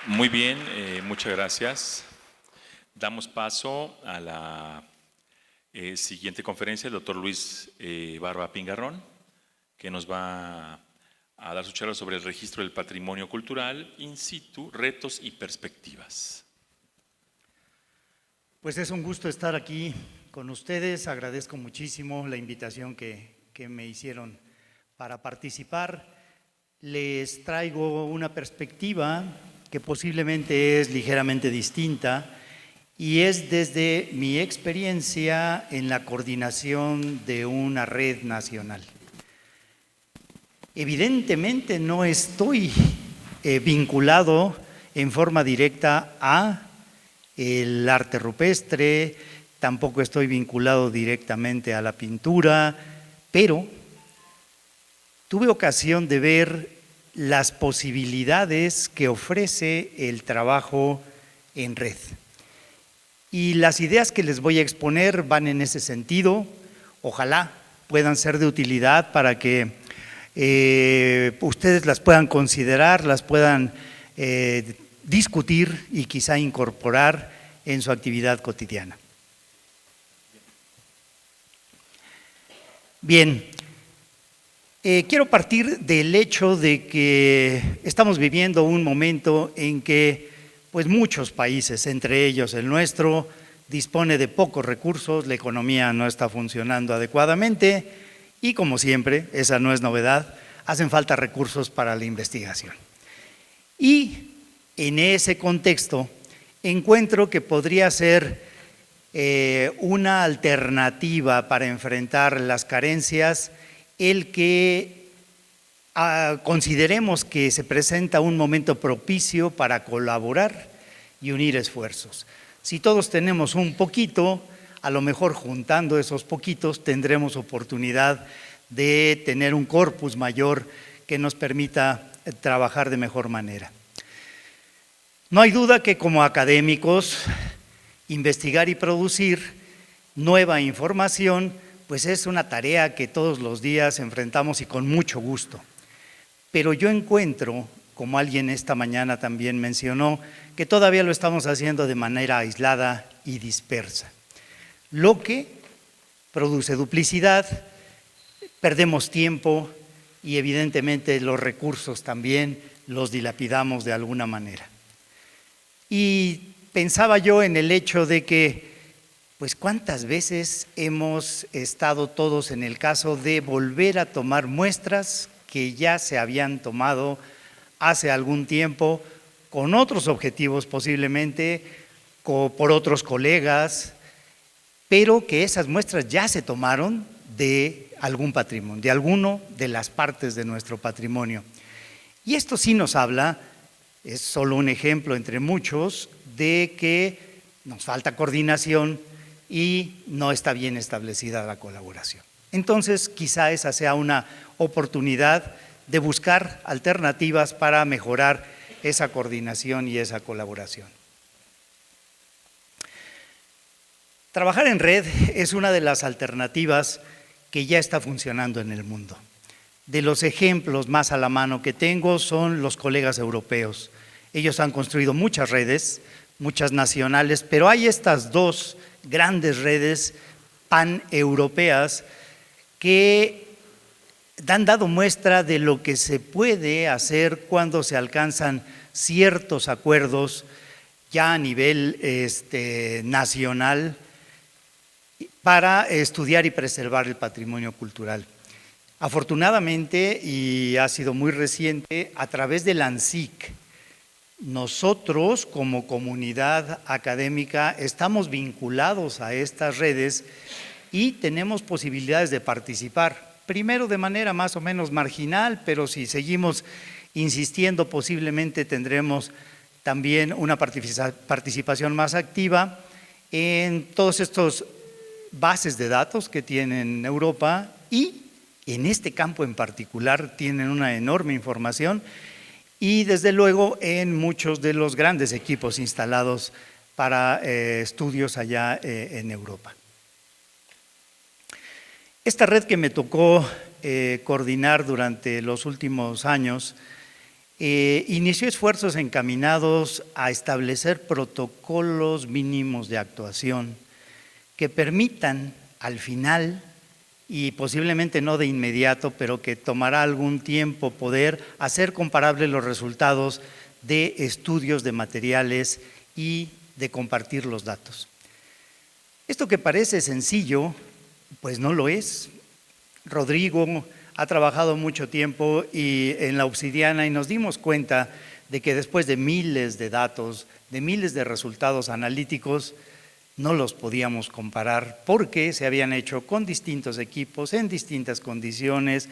Muy bien, muchas gracias. Damos paso a la siguiente conferencia, el doctor Luis Barba Pingarrón, que nos va a dar su charla sobre el registro del patrimonio cultural in situ, retos y perspectivas. Pues es un gusto estar aquí con ustedes. Agradezco muchísimo la invitación que me hicieron para participar. Les traigo una perspectiva que posiblemente es ligeramente distinta y es desde mi experiencia en la coordinación de una red nacional. Evidentemente no estoy vinculado en forma directa a el arte rupestre, tampoco estoy vinculado directamente a la pintura, pero tuve ocasión de ver las posibilidades que ofrece el trabajo en red. Y las ideas que les voy a exponer van en ese sentido. Ojalá puedan ser de utilidad para que ustedes las puedan considerar, las puedan discutir y quizá incorporar en su actividad cotidiana. Bien, quiero partir del hecho de que estamos viviendo un momento en que pues muchos países, entre ellos el nuestro, dispone de pocos recursos, la economía no está funcionando adecuadamente y, como siempre, esa no es novedad, hacen falta recursos para la investigación. Y en ese contexto encuentro que podría ser una alternativa para enfrentar las carencias el que consideremos que se presenta un momento propicio para colaborar y unir esfuerzos. Si todos tenemos un poquito, a lo mejor juntando esos poquitos tendremos oportunidad de tener un corpus mayor que nos permita trabajar de mejor manera. No hay duda que como académicos, investigar y producir nueva información pues es una tarea que todos los días enfrentamos y con mucho gusto. Pero yo encuentro, como alguien esta mañana también mencionó, que todavía lo estamos haciendo de manera aislada y dispersa, lo que produce duplicidad, perdemos tiempo y evidentemente los recursos también los dilapidamos de alguna manera. Y pensaba yo en el hecho de que pues cuántas veces hemos estado todos en el caso de volver a tomar muestras que ya se habían tomado hace algún tiempo con otros objetivos posiblemente, por otros colegas, pero que esas muestras ya se tomaron de algún patrimonio, de alguno de las partes de nuestro patrimonio. Y esto sí nos habla, es solo un ejemplo entre muchos, de que nos falta coordinación y no está bien establecida la colaboración. Entonces, quizá esa sea una oportunidad de buscar alternativas para mejorar esa coordinación y esa colaboración. Trabajar en red es una de las alternativas que ya está funcionando en el mundo. De los ejemplos más a la mano que tengo son los colegas europeos. Ellos han construido muchas redes, muchas nacionales, pero hay estas dos grandes redes paneuropeas que han dado muestra de lo que se puede hacer cuando se alcanzan ciertos acuerdos ya a nivel nacional para estudiar y preservar el patrimonio cultural. Afortunadamente, y ha sido muy reciente, a través del ANSIC, nosotros como comunidad académica estamos vinculados a estas redes y tenemos posibilidades de participar, primero de manera más o menos marginal, pero si seguimos insistiendo posiblemente tendremos también una participación más activa en todos estos bases de datos que tienen Europa y en este campo en particular tienen una enorme información y desde luego en muchos de los grandes equipos instalados para estudios allá en Europa. Esta red que me tocó coordinar durante los últimos años inició esfuerzos encaminados a establecer protocolos mínimos de actuación que permitan al final, y posiblemente no de inmediato, pero que tomará algún tiempo, poder hacer comparables los resultados de estudios de materiales y de compartir los datos. Esto que parece sencillo, pues no lo es. Rodrigo ha trabajado mucho tiempo en la Obsidiana y nos dimos cuenta de que después de miles de datos, de miles de resultados analíticos, no los podíamos comparar porque se habían hecho con distintos equipos, en distintas condiciones,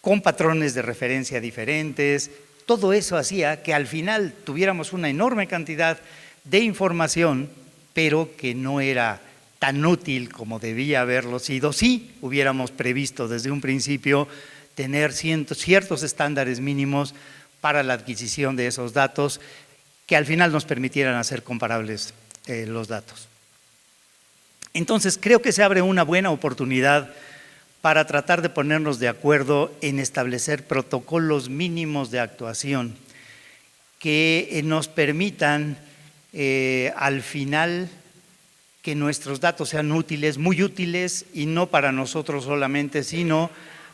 con patrones de referencia diferentes. Todo eso hacía que al final tuviéramos una enorme cantidad de información, pero que no era tan útil como debía haberlo sido si hubiéramos previsto desde un principio tener ciertos estándares mínimos para la adquisición de esos datos que al final nos permitieran hacer comparables los datos. Entonces, creo que se abre una buena oportunidad para tratar de ponernos de acuerdo en establecer protocolos mínimos de actuación que nos permitan al final que nuestros datos sean útiles, muy útiles, y no para nosotros solamente, sino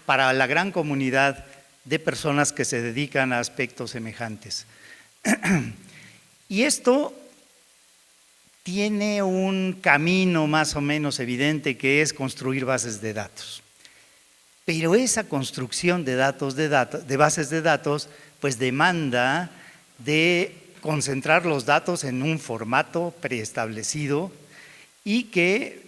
para la gran comunidad de personas que se dedican a aspectos semejantes. Y esto tiene un camino más o menos evidente, que es construir bases de datos. Pero esa construcción de bases de datos, pues demanda de concentrar los datos en un formato preestablecido y que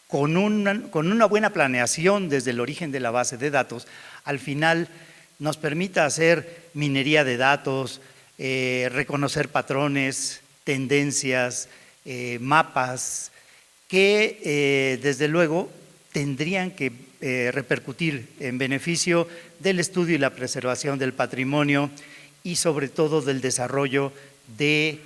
con una buena planeación desde el origen de la base de datos, al final nos permita hacer minería de datos, reconocer patrones, tendencias, mapas, que desde luego tendrían que repercutir en beneficio del estudio y la preservación del patrimonio y sobre todo del desarrollo de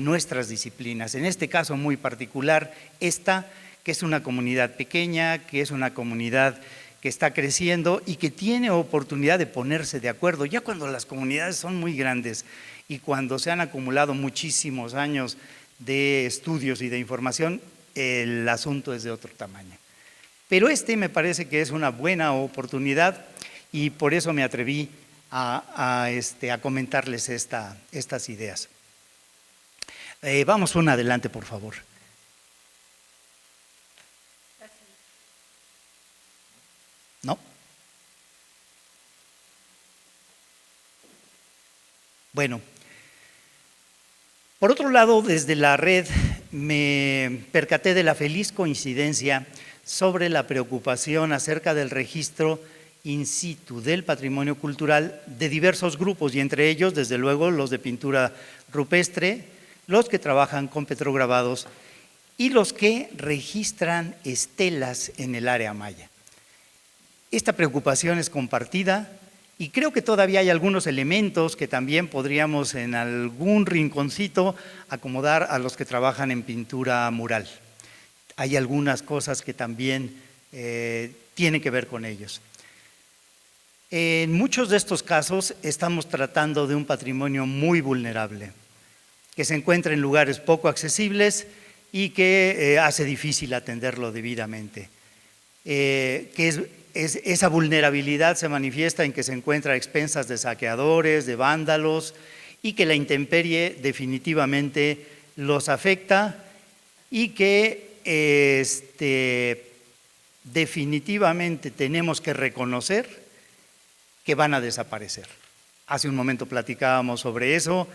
nuestras disciplinas. En este caso muy particular, esta que es una comunidad pequeña, que es una comunidad que está creciendo y que tiene oportunidad de ponerse de acuerdo. Ya cuando las comunidades son muy grandes y cuando se han acumulado muchísimos años de estudios y de información, el asunto es de otro tamaño. Pero me parece que es una buena oportunidad y por eso me atreví a comentarles estas ideas. Vamos una adelante, por favor. ¿No? Bueno, por otro lado, desde la red me percaté de la feliz coincidencia sobre la preocupación acerca del registro in situ del patrimonio cultural de diversos grupos y entre ellos, desde luego, los de pintura rupestre, los que trabajan con petrograbados y los que registran estelas en el área maya. Esta preocupación es compartida y creo que todavía hay algunos elementos que también podríamos en algún rinconcito acomodar a los que trabajan en pintura mural. Hay algunas cosas que también tienen que ver con ellos. En muchos de estos casos estamos tratando de un patrimonio muy vulnerable, que se encuentra en lugares poco accesibles y que hace difícil atenderlo debidamente. Esa vulnerabilidad se manifiesta en que se encuentra a expensas de saqueadores, de vándalos, y que la intemperie definitivamente los afecta y que definitivamente tenemos que reconocer que van a desaparecer. Hace un momento platicábamos sobre eso,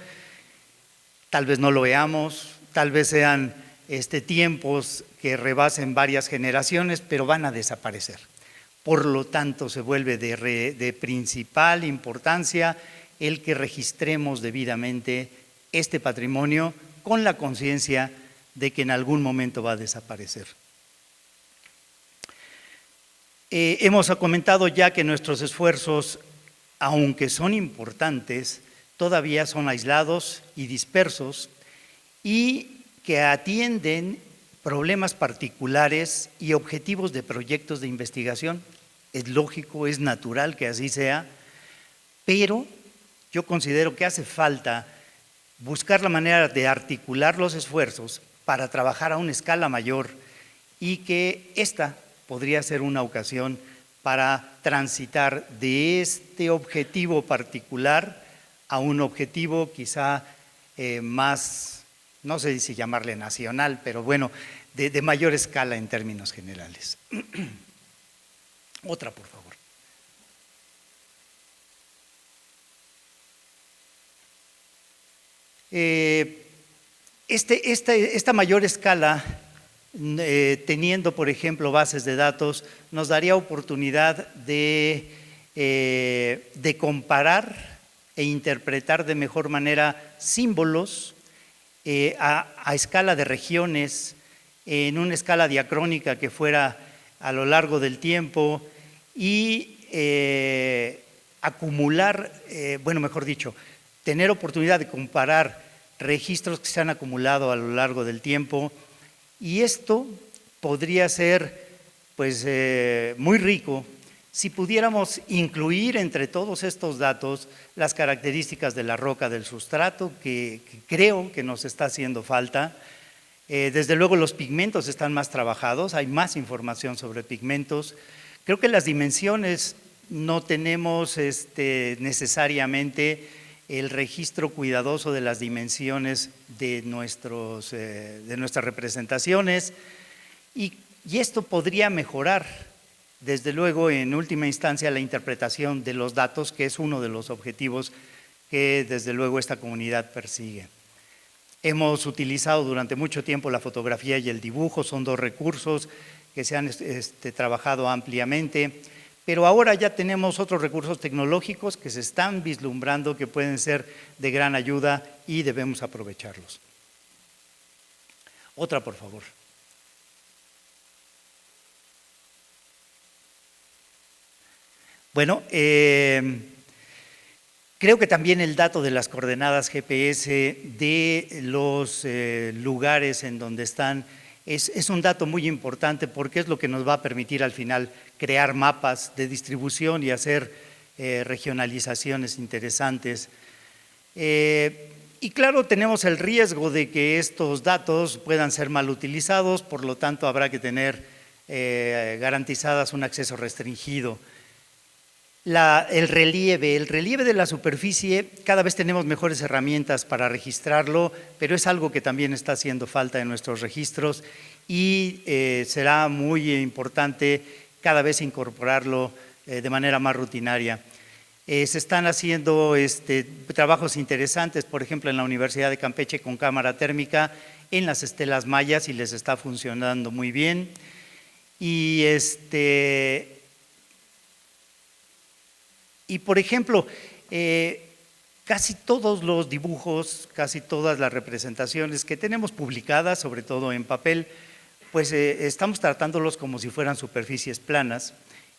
tal vez no lo veamos, tal vez sean tiempos que rebasen varias generaciones, pero van a desaparecer. Por lo tanto, se vuelve de principal importancia el que registremos debidamente este patrimonio con la conciencia de que en algún momento va a desaparecer. Hemos comentado ya que nuestros esfuerzos, aunque son importantes, todavía son aislados y dispersos y que atienden problemas particulares y objetivos de proyectos de investigación. es lógico, es natural que así sea, pero yo considero que hace falta buscar la manera de articular los esfuerzos para trabajar a una escala mayor y que esta podría ser una ocasión para transitar de este objetivo particular a un objetivo quizá más, no sé si llamarle nacional, pero bueno, de mayor escala en términos generales. Otra, por favor. Esta mayor escala, teniendo, por ejemplo, bases de datos, nos daría oportunidad de comparar e interpretar de mejor manera símbolos a escala de regiones, en una escala diacrónica que fuera a lo largo del tiempo y acumular, bueno, mejor dicho, tener oportunidad de comparar registros que se han acumulado a lo largo del tiempo, y esto podría ser pues muy rico si pudiéramos incluir entre todos estos datos las características de la roca del sustrato, que creo que nos está haciendo falta. Desde luego los pigmentos están más trabajados, hay más información sobre pigmentos. Creo que las dimensiones no tenemos necesariamente el registro cuidadoso de las dimensiones de nuestras representaciones, y esto podría mejorar, desde luego, en última instancia, la interpretación de los datos, que es uno de los objetivos que desde luego esta comunidad persigue. Hemos utilizado durante mucho tiempo la fotografía y el dibujo, son dos recursos que se han trabajado ampliamente, pero ahora ya tenemos otros recursos tecnológicos que se están vislumbrando, que pueden ser de gran ayuda y debemos aprovecharlos. Otra, por favor. Bueno, creo que también el dato de las coordenadas GPS de los lugares en donde están es un dato muy importante, porque es lo que nos va a permitir al final crear mapas de distribución y hacer regionalizaciones interesantes. Y claro, tenemos el riesgo de que estos datos puedan ser mal utilizados, por lo tanto habrá que tener garantizadas un acceso restringido. El relieve de la superficie, cada vez tenemos mejores herramientas para registrarlo, pero es algo que también está haciendo falta en nuestros registros y será muy importante cada vez incorporarlo de manera más rutinaria. Se están haciendo trabajos interesantes, por ejemplo, en la Universidad de Campeche con cámara térmica en las estelas mayas, y les está funcionando muy bien. Y por ejemplo, casi todos los dibujos, casi todas las representaciones que tenemos publicadas, sobre todo en papel, pues estamos tratándolos como si fueran superficies planas,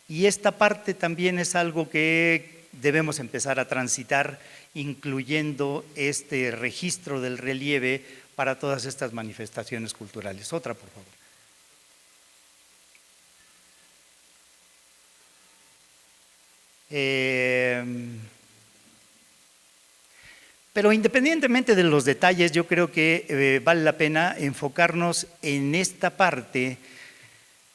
y esta parte también es algo que debemos empezar a transitar, incluyendo este registro del relieve para todas estas manifestaciones culturales. Otra, por favor. Pero independientemente de los detalles, yo creo que vale la pena enfocarnos en esta parte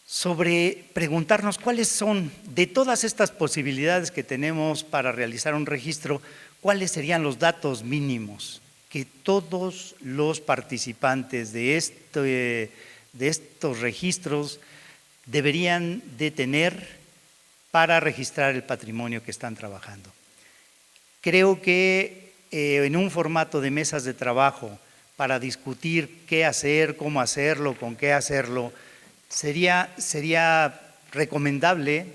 sobre preguntarnos cuáles son, de todas estas posibilidades que tenemos para realizar un registro, cuáles serían los datos mínimos que todos los participantes de estos registros deberían de tener para registrar el patrimonio que están trabajando. Creo que en un formato de mesas de trabajo para discutir qué hacer, cómo hacerlo, con qué hacerlo, sería recomendable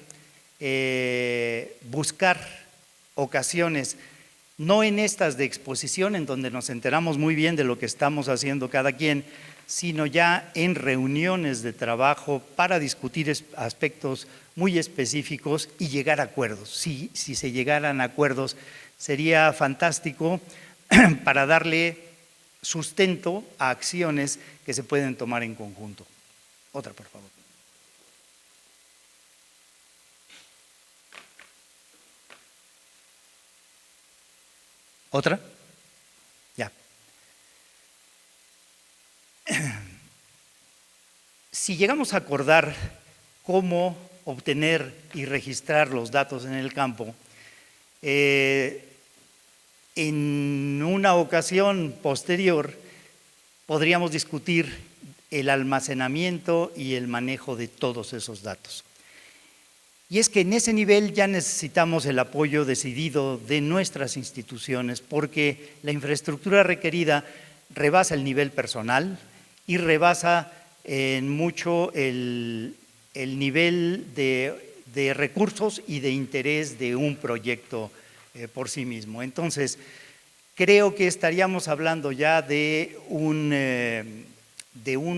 buscar ocasiones, no en estas de exposición en donde nos enteramos muy bien de lo que estamos haciendo cada quien, sino ya en reuniones de trabajo para discutir aspectos muy específicos y llegar a acuerdos. Si se llegaran a acuerdos, sería fantástico para darle sustento a acciones que se pueden tomar en conjunto. Otra, por favor. ¿Otra? Ya. Si llegamos a acordar cómo obtener y registrar los datos en el campo, en una ocasión posterior podríamos discutir el almacenamiento y el manejo de todos esos datos. Y es que en ese nivel ya necesitamos el apoyo decidido de nuestras instituciones, porque la infraestructura requerida rebasa el nivel personal y rebasa en mucho el nivel de recursos y de interés de un proyecto por sí mismo. Entonces, creo que estaríamos hablando ya de un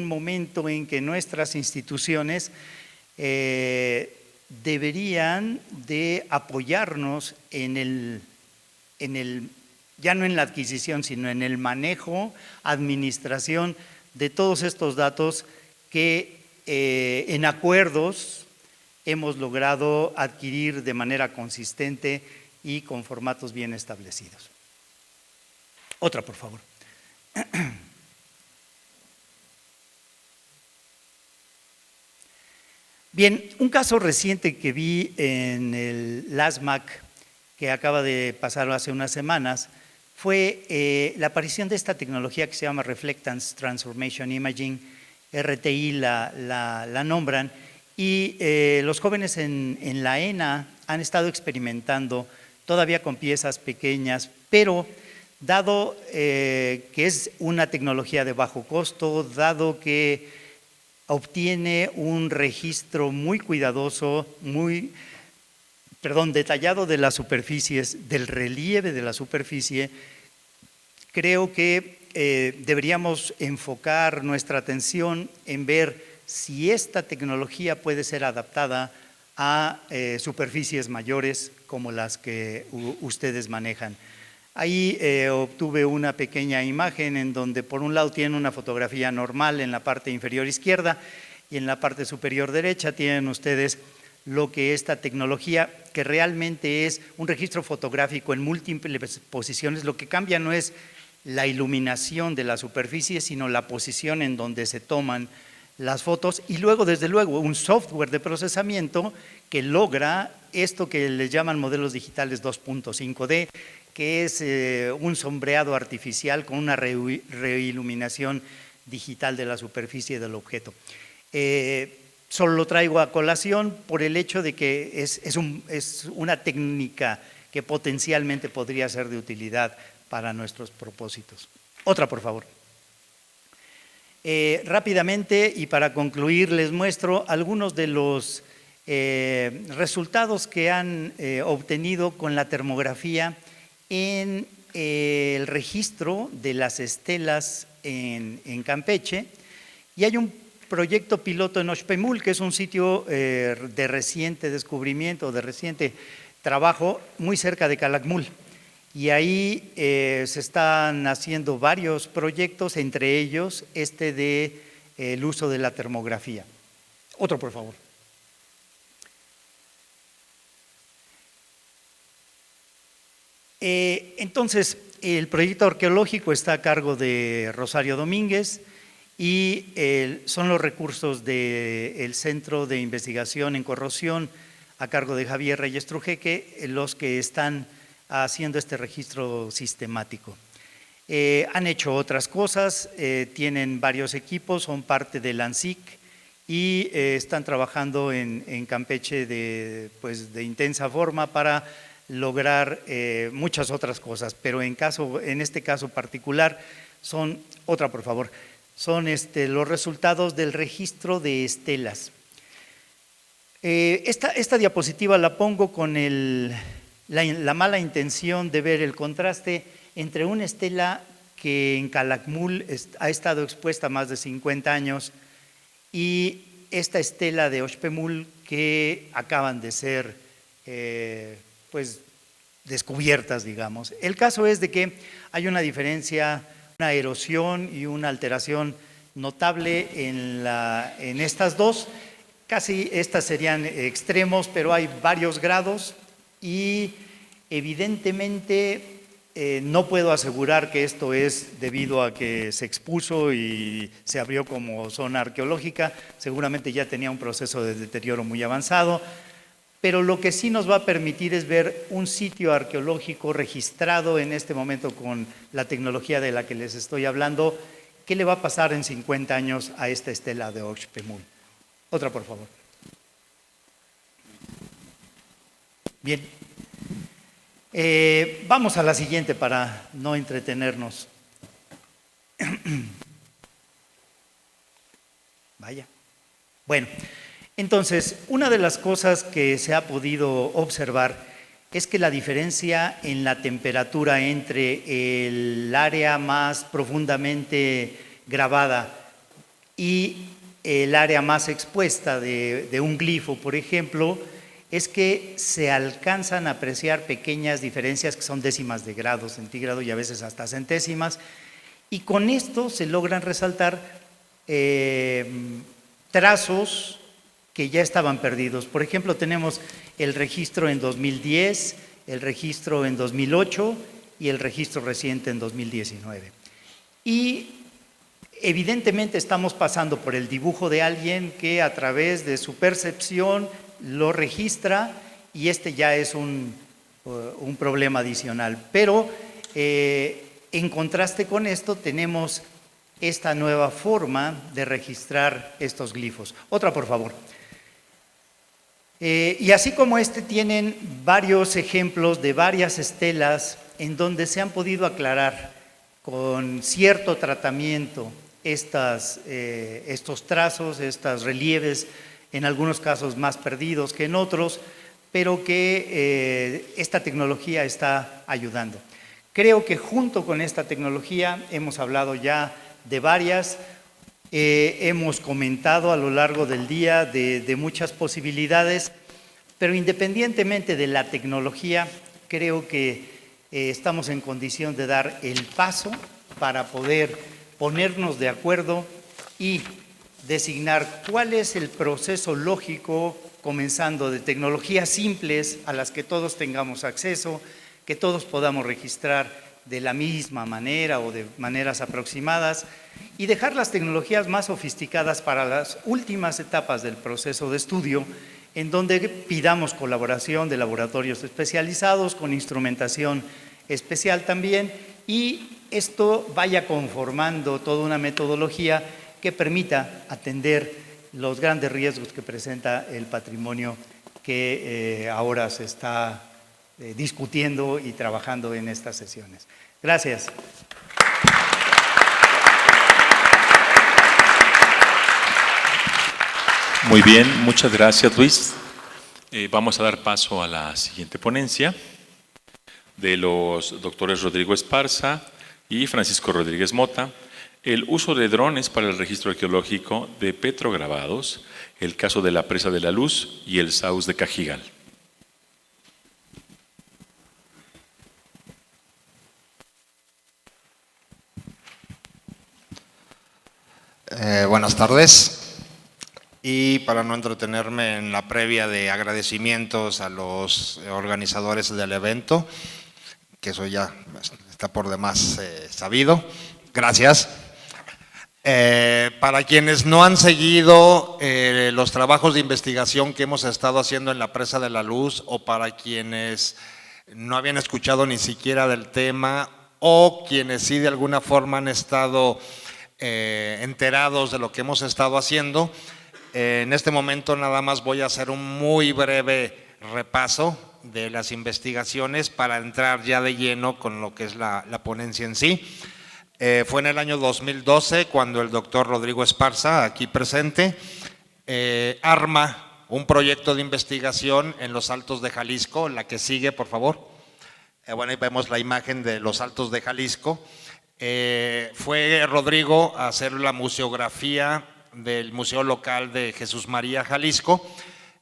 momento en que nuestras instituciones deberían de apoyarnos ya no en la adquisición, sino en el manejo, administración de todos estos datos que en acuerdos hemos logrado adquirir de manera consistente y con formatos bien establecidos. Otra, por favor. Bien, un caso reciente que vi en el LASMAC, que acaba de pasar hace unas semanas, fue la aparición de esta tecnología que se llama Reflectance Transformation Imaging, RTI la nombran, y los jóvenes en la ENA han estado experimentando todavía con piezas pequeñas, pero dado que es una tecnología de bajo costo, dado que obtiene un registro muy cuidadoso, detallado de las superficies, del relieve de la superficie, creo que deberíamos enfocar nuestra atención en ver si esta tecnología puede ser adaptada a superficies mayores como las que ustedes manejan. Ahí obtuve una pequeña imagen en donde por un lado tienen una fotografía normal en la parte inferior izquierda y en la parte superior derecha tienen ustedes lo que esta tecnología, que realmente es un registro fotográfico en múltiples posiciones, lo que cambia no es la iluminación de la superficie, sino la posición en donde se toman las fotos y luego, desde luego, un software de procesamiento que logra esto que les llaman modelos digitales 2.5D, que es un sombreado artificial con una reiluminación digital de la superficie del objeto. Solo lo traigo a colación por el hecho de que es una técnica que potencialmente podría ser de utilidad para nuestros propósitos. Otra, por favor. Rápidamente y para concluir les muestro algunos de los resultados que han obtenido con la termografía en el registro de las estelas en Campeche, y hay un proyecto piloto en Oxpemul, que es un sitio de reciente descubrimiento, de reciente trabajo, muy cerca de Calakmul. Y ahí se están haciendo varios proyectos, entre ellos este de el uso de la termografía. Otro, por favor. Entonces, el proyecto arqueológico está a cargo de Rosario Domínguez y son los recursos del Centro de Investigación en Corrosión a cargo de Javier Reyes Trujeque los que están haciendo este registro sistemático. Han hecho otras cosas, tienen varios equipos, son parte del ANSIC y están trabajando en Campeche de intensa forma para lograr muchas otras cosas, pero en este caso particular son, otra por favor, son los resultados del registro de estelas. Esta diapositiva la pongo con la mala intención de ver el contraste entre una estela que en Calakmul ha estado expuesta más de 50 años y esta estela de Oxpemul que acaban de ser descubiertas, digamos. El caso es de que hay una diferencia, una erosión y una alteración notable en estas dos. Casi estas serían extremos, pero hay varios grados y evidentemente No puedo asegurar que esto es debido a que se expuso y se abrió como zona arqueológica, seguramente ya tenía un proceso de deterioro muy avanzado, pero lo que sí nos va a permitir es ver un sitio arqueológico registrado en este momento con la tecnología de la que les estoy hablando. ¿Qué le va a pasar en 50 años a esta estela de Oxpemul? Otra, por favor. Bien. Vamos a la siguiente para no entretenernos. Vaya. Bueno, entonces, una de las cosas que se ha podido observar es que la diferencia en la temperatura entre el área más profundamente grabada y el área más expuesta de un glifo, por ejemplo, es que se alcanzan a apreciar pequeñas diferencias que son décimas de grado centígrado y a veces hasta centésimas, y con esto se logran resaltar trazos que ya estaban perdidos. Por ejemplo, tenemos el registro en 2010, el registro en 2008 y el registro reciente en 2019. Y evidentemente estamos pasando por el dibujo de alguien que a través de su percepción lo registra, y este ya es un problema adicional. Pero en contraste con esto tenemos esta nueva forma de registrar estos glifos. Otra, por favor. Y así como este, tienen varios ejemplos de varias estelas en donde se han podido aclarar con cierto tratamiento estos trazos, estos relieves, en algunos casos más perdidos que en otros, pero que esta tecnología está ayudando. Creo que junto con esta tecnología hemos hablado ya de varias, hemos comentado a lo largo del día de muchas posibilidades, pero independientemente de la tecnología, creo que estamos en condición de dar el paso para poder ponernos de acuerdo y designar cuál es el proceso lógico, comenzando de tecnologías simples a las que todos tengamos acceso, que todos podamos registrar de la misma manera o de maneras aproximadas, y dejar las tecnologías más sofisticadas para las últimas etapas del proceso de estudio, en donde pidamos colaboración de laboratorios especializados con instrumentación especial también, y esto vaya conformando toda una metodología que permita atender los grandes riesgos que presenta el patrimonio que ahora se está discutiendo y trabajando en estas sesiones. Gracias. Muy bien, muchas gracias, Luis. Vamos a dar paso a la siguiente ponencia de los doctores Rodrigo Esparza y Francisco Rodríguez Mota: el uso de drones para el registro arqueológico de petrograbados, el caso de la Presa de la Luz y el Saus de Cajigal. Buenas tardes. Y para no entretenerme en la previa de agradecimientos a los organizadores del evento, que eso ya está por demás sabido, gracias. Para quienes no han seguido los trabajos de investigación que hemos estado haciendo en la Presa de la Luz, o para quienes no habían escuchado ni siquiera del tema, o quienes sí de alguna forma han estado enterados de lo que hemos estado haciendo, en este momento nada más voy a hacer un muy breve repaso de las investigaciones para entrar ya de lleno con lo que es la ponencia en sí. Fue en el año 2012 cuando el doctor Rodrigo Esparza, aquí presente, arma un proyecto de investigación en los Altos de Jalisco. La que sigue, por favor. Bueno, ahí vemos la imagen de los Altos de Jalisco. Fue Rodrigo a hacer la museografía del Museo Local de Jesús María, Jalisco,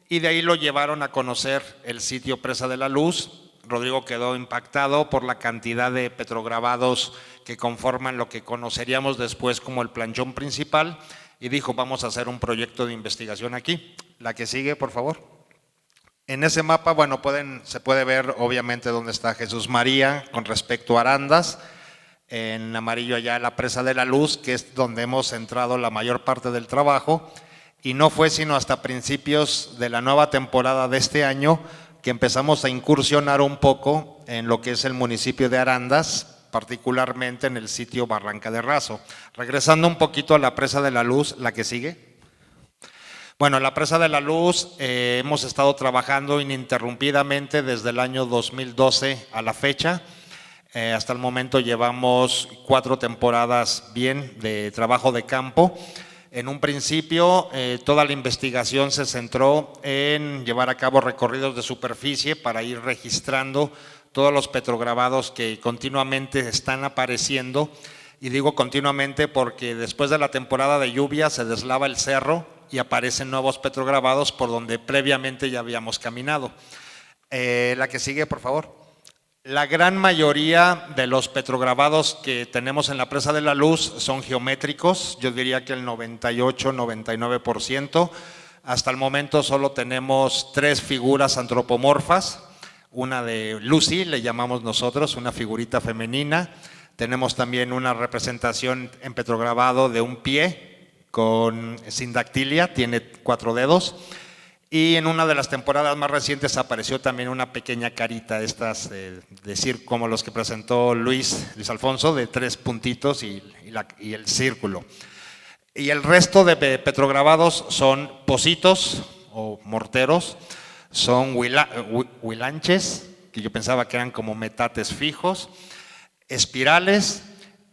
y de ahí lo llevaron a conocer el sitio Presa de la Luz. Rodrigo quedó impactado por la cantidad de petrograbados que conforman lo que conoceríamos después como el planchón principal, y dijo: vamos a hacer un proyecto de investigación aquí. La que sigue, por favor. En ese mapa, bueno, se puede ver obviamente dónde está Jesús María con respecto a Arandas. En amarillo allá la Presa de la Luz, que es donde hemos centrado la mayor parte del trabajo. Y no fue sino hasta principios de la nueva temporada de este año que empezamos a incursionar un poco en lo que es el municipio de Arandas, particularmente en el sitio Barranca de Razo. Regresando un poquito a la Presa de la Luz, la que sigue. Bueno, la Presa de la Luz hemos estado trabajando ininterrumpidamente desde el año 2012 a la fecha. Hasta el momento llevamos 4 temporadas bien de trabajo de campo. En un principio, toda la investigación se centró en llevar a cabo recorridos de superficie para ir registrando todos los petrograbados que continuamente están apareciendo. Y digo continuamente porque después de la temporada de lluvia se deslava el cerro y aparecen nuevos petrograbados por donde previamente ya habíamos caminado. La que sigue, por favor. La gran mayoría de los petrograbados que tenemos en la Presa de la Luz son geométricos, yo diría que el 98-99%. Hasta el momento solo tenemos 3 figuras antropomorfas, una de Lucy, le llamamos nosotros, una figurita femenina. Tenemos también una representación en petrograbado de un pie con sindactilia, tiene 4 dedos. Y en una de las temporadas más recientes apareció también una pequeña carita, estas, decir, como los que presentó Luis Alfonso, de 3 puntitos y el círculo. Y el resto de petrograbados son pocitos o morteros, son huilanches, que yo pensaba que eran como metates fijos, espirales,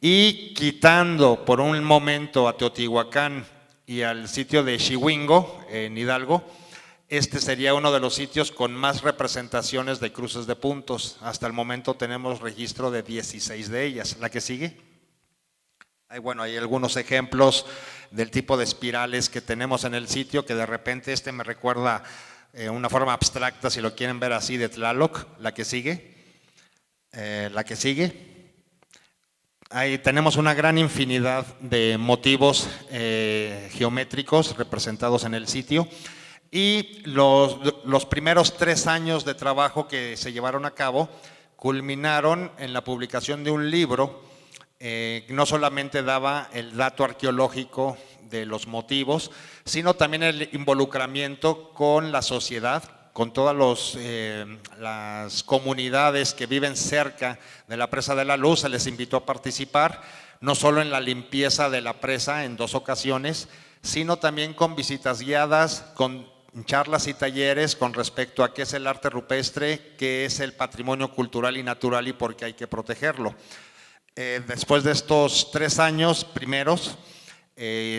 y quitando por un momento a Teotihuacán y al sitio de Xihuingo, en Hidalgo, este sería uno de los sitios con más representaciones de cruces de puntos. Hasta el momento tenemos registro de 16 de ellas. ¿La que sigue? Bueno, hay algunos ejemplos del tipo de espirales que tenemos en el sitio, que de repente me recuerda una forma abstracta, si lo quieren ver así, de Tlaloc. ¿La que sigue? La que sigue. Ahí tenemos una gran infinidad de motivos geométricos representados en el sitio. Y los primeros 3 años de trabajo que se llevaron a cabo culminaron en la publicación de un libro que no solamente daba el dato arqueológico de los motivos, sino también el involucramiento con la sociedad, con todas las comunidades que viven cerca de la Presa de la Luz. Se les invitó a participar, no solo en la limpieza de la presa en 2 ocasiones, sino también con visitas guiadas, con charlas y talleres con respecto a qué es el arte rupestre, qué es el patrimonio cultural y natural y por qué hay que protegerlo. Después de estos 3 años primeros,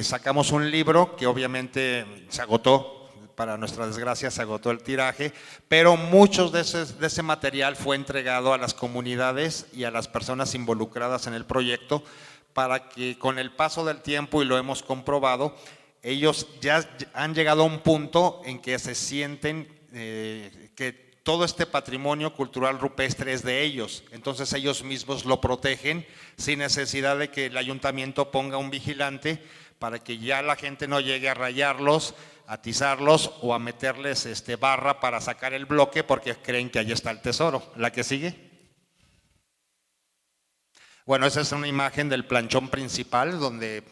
sacamos un libro que obviamente se agotó, para nuestra desgracia se agotó el tiraje, pero muchos de ese material fue entregado a las comunidades y a las personas involucradas en el proyecto para que con el paso del tiempo, y lo hemos comprobado, ellos ya han llegado a un punto en que se sienten que todo este patrimonio cultural rupestre es de ellos. Entonces ellos mismos lo protegen sin necesidad de que el ayuntamiento ponga un vigilante para que ya la gente no llegue a rayarlos, a atizarlos o a meterles barra para sacar el bloque porque creen que allí está el tesoro. ¿La que sigue? Bueno, esa es una imagen del planchón principal donde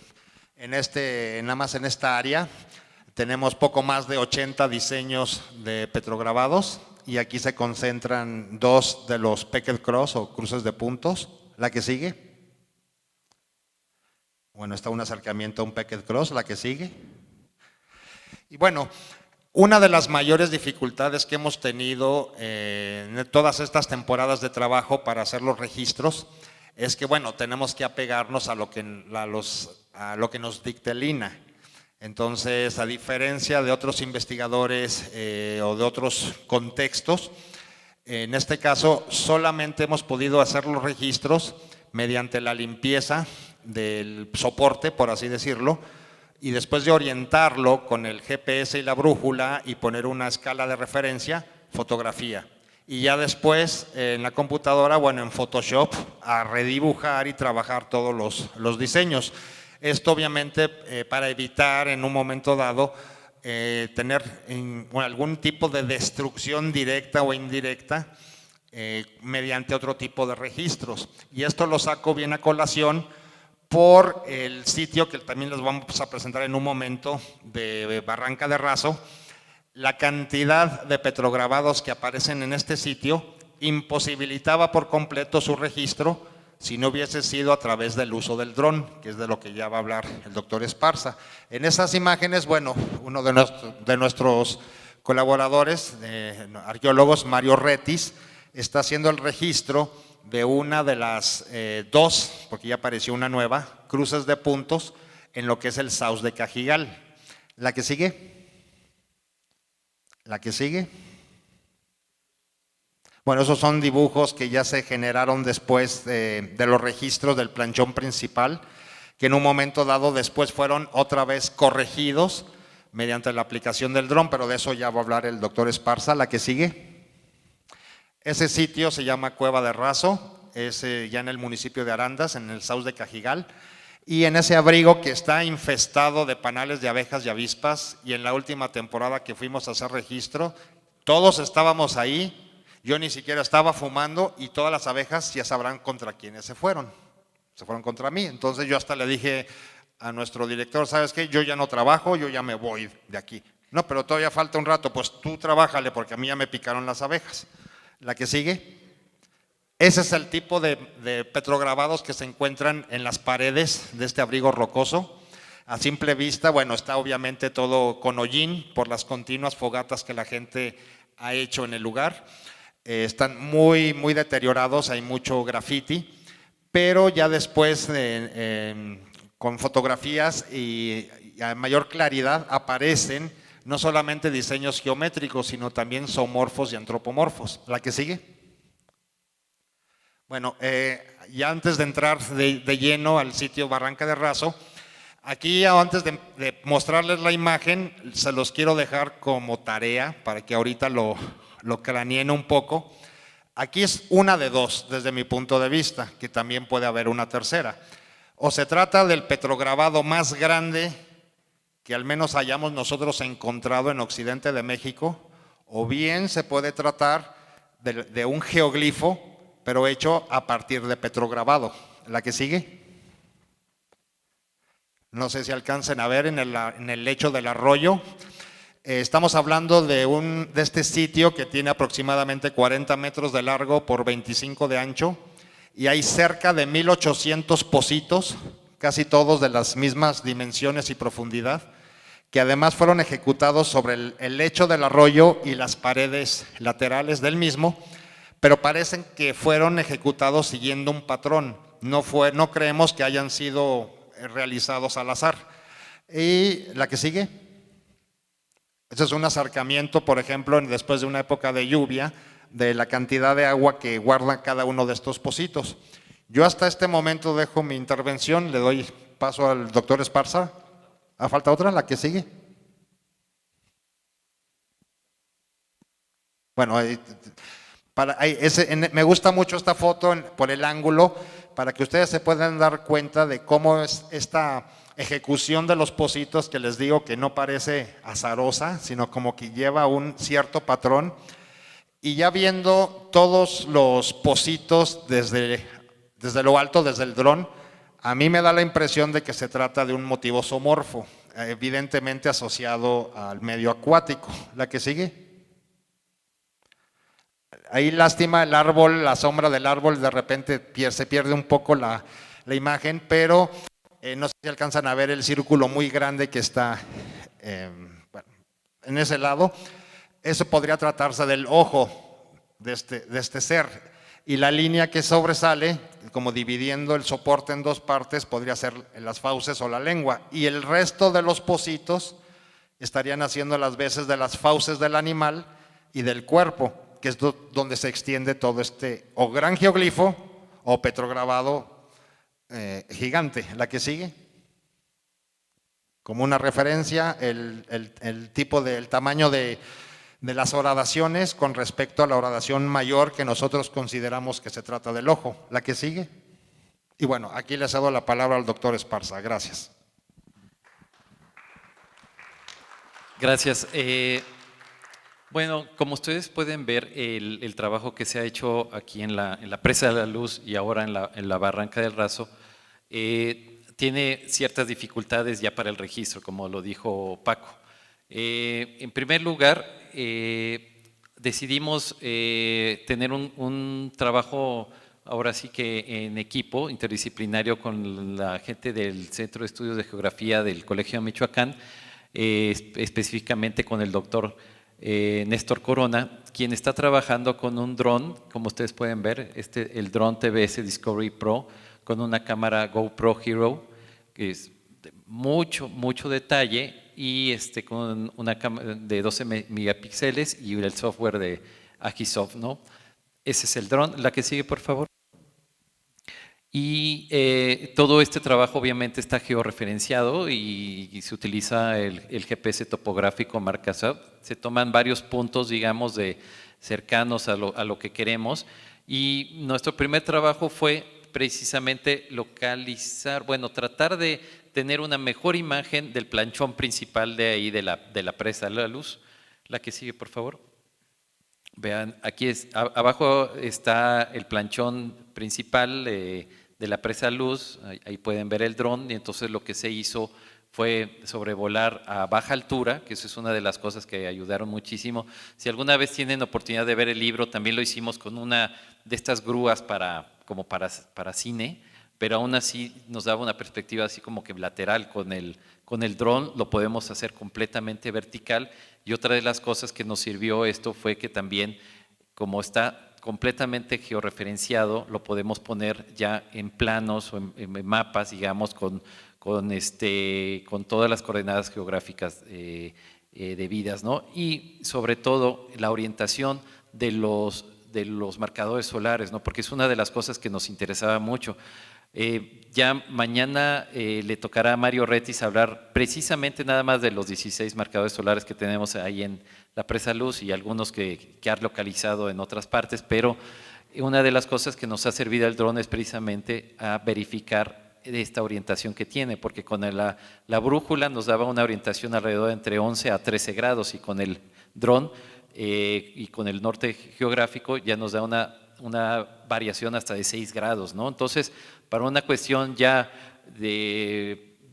nada más en esta área tenemos poco más de 80 diseños de petrograbados y aquí se concentran 2 de los Peckett Cross o cruces de puntos. ¿La que sigue? Bueno, está un acercamiento a un Peckett Cross. ¿La que sigue? Y bueno, una de las mayores dificultades que hemos tenido en todas estas temporadas de trabajo para hacer los registros es que, bueno, tenemos que apegarnos a lo que nos dicta el INAH. Entonces, a diferencia de otros investigadores o de otros contextos, en este caso solamente hemos podido hacer los registros mediante la limpieza del soporte, por así decirlo, y después de orientarlo con el GPS y la brújula y poner una escala de referencia, fotografía. Y ya después en la computadora, bueno, en Photoshop, a redibujar y trabajar todos los diseños. Esto obviamente para evitar en un momento dado tener algún tipo de destrucción directa o indirecta mediante otro tipo de registros. Y esto lo saco bien a colación por el sitio que también les vamos a presentar en un momento de Barranca de Razo. La cantidad de petrograbados que aparecen en este sitio imposibilitaba por completo su registro si no hubiese sido a través del uso del dron, que es de lo que ya va a hablar el doctor Esparza. En esas imágenes, bueno, uno de nuestros colaboradores, arqueólogos, Mario Retis, está haciendo el registro de una de las dos, porque ya apareció una nueva, cruces de puntos en lo que es el Saus de Cajigal. ¿La que sigue? ¿La que sigue? Bueno, esos son dibujos que ya se generaron después de los registros del planchón principal, que en un momento dado después fueron otra vez corregidos mediante la aplicación del dron, pero de eso ya va a hablar el doctor Esparza. ¿La que sigue? Ese sitio se llama Cueva de Razo, es ya en el municipio de Arandas, en el Saus de Cajigal, y en ese abrigo que está infestado de panales de abejas y avispas, y en la última temporada que fuimos a hacer registro, todos estábamos ahí. Yo ni siquiera estaba fumando y todas las abejas ya sabrán contra quiénes se fueron contra mí. Entonces yo hasta le dije a nuestro director, ¿sabes qué? Yo ya no trabajo, yo ya me voy de aquí. No, pero todavía falta un rato, pues tú trabájale porque a mí ya me picaron las abejas. ¿La que sigue? Ese es el tipo de petrograbados que se encuentran en las paredes de este abrigo rocoso. A simple vista, bueno, está obviamente todo con hollín por las continuas fogatas que la gente ha hecho en el lugar. Están muy, muy deteriorados, hay mucho graffiti, pero ya después con fotografías y a mayor claridad aparecen no solamente diseños geométricos, sino también zoomorfos y antropomorfos. ¿La que sigue? Bueno, ya antes de entrar de lleno al sitio Barranca de Razo, aquí antes de mostrarles la imagen, se los quiero dejar como tarea para que ahorita lo craneen un poco. Aquí es una de dos desde mi punto de vista, que también puede haber una tercera. O se trata del petrograbado más grande que al menos hayamos nosotros encontrado en Occidente de México, o bien se puede tratar de un geoglifo, pero hecho a partir de petrograbado. ¿La que sigue? No sé si alcancen a ver en el lecho del arroyo. Estamos hablando de este sitio que tiene aproximadamente 40 metros de largo por 25 de ancho y hay cerca de 1800 pocitos, casi todos de las mismas dimensiones y profundidad, que además fueron ejecutados sobre el lecho del arroyo y las paredes laterales del mismo, pero parecen que fueron ejecutados siguiendo un patrón, no creemos que hayan sido realizados al azar. ¿Y la que sigue? Ese es un acercamiento, por ejemplo, después de una época de lluvia, de la cantidad de agua que guarda cada uno de estos pocitos. Yo hasta este momento dejo mi intervención, le doy paso al doctor Esparza. ¿Falta otra? ¿La que sigue? Bueno, me gusta mucho esta foto por el ángulo, para que ustedes se puedan dar cuenta de cómo es esta ejecución de los pocitos, que les digo que no parece azarosa, sino como que lleva un cierto patrón. Y ya viendo todos los pocitos desde lo alto, desde el dron, a mí me da la impresión de que se trata de un motivo zoomorfo, evidentemente asociado al medio acuático. ¿La que sigue? Ahí lástima el árbol, la sombra del árbol, de repente se pierde un poco la imagen, pero no sé si alcanzan a ver el círculo muy grande que está en ese lado. Eso podría tratarse del ojo de este ser. Y la línea que sobresale, como dividiendo el soporte en dos partes, podría ser las fauces o la lengua. Y el resto de los pocitos estarían haciendo las veces de las fauces del animal y del cuerpo, que es donde se extiende todo este o gran geoglifo o petrograbado gigante. ¿La que sigue? Como una referencia, el tipo del tamaño de las horadaciones con respecto a la horadación mayor que nosotros consideramos que se trata del ojo. ¿La que sigue? Y bueno, aquí le cedo la palabra al doctor Esparza. Gracias. Gracias. Bueno, como ustedes pueden ver, el trabajo que se ha hecho aquí en la Presa de la Luz y ahora en la Barranca del Raso, tiene ciertas dificultades ya para el registro, como lo dijo Paco. En primer lugar, decidimos tener un trabajo, ahora sí que en equipo interdisciplinario con la gente del Centro de Estudios de Geografía del Colegio de Michoacán, específicamente con el doctor Néstor Corona, quien está trabajando con un dron, como ustedes pueden ver, el dron TBS Discovery Pro, con una cámara GoPro Hero, que es de mucho detalle, y con una cámara de 12 megapíxeles y el software de Agisoft, ¿no? Ese es el dron. La que sigue, por favor. Y todo este trabajo obviamente está georreferenciado y se utiliza el GPS topográfico Marcasat. Se toman varios puntos, digamos, cercanos a lo que queremos. Y nuestro primer trabajo fue precisamente localizar, bueno, tratar de tener una mejor imagen del planchón principal de ahí, de la Presa de la Luz. La que sigue, por favor. Vean, aquí abajo está el planchón principal de la Presa Luz, ahí pueden ver el dron, y entonces lo que se hizo fue sobrevolar a baja altura, que eso es una de las cosas que ayudaron muchísimo. Si alguna vez tienen oportunidad de ver el libro, también lo hicimos con una de estas grúas como para cine, pero aún así nos daba una perspectiva así como que lateral. Con el dron lo podemos hacer completamente vertical, y otra de las cosas que nos sirvió esto fue que también, como está completamente georreferenciado, lo podemos poner ya en planos o en mapas, digamos, con todas las coordenadas geográficas debidas, ¿no? Y sobre todo la orientación de los marcadores solares, ¿no? Porque es una de las cosas que nos interesaba mucho. Ya mañana le tocará a Mario Retis hablar precisamente nada más de los 16 marcadores solares que tenemos ahí en la Presa Luz y algunos que ha localizado en otras partes, pero una de las cosas que nos ha servido el dron es precisamente a verificar esta orientación que tiene, porque con la brújula nos daba una orientación alrededor de entre 11 a 13 grados, y con el dron y con el norte geográfico ya nos da una variación hasta de 6 grados, ¿no? Entonces, para una cuestión ya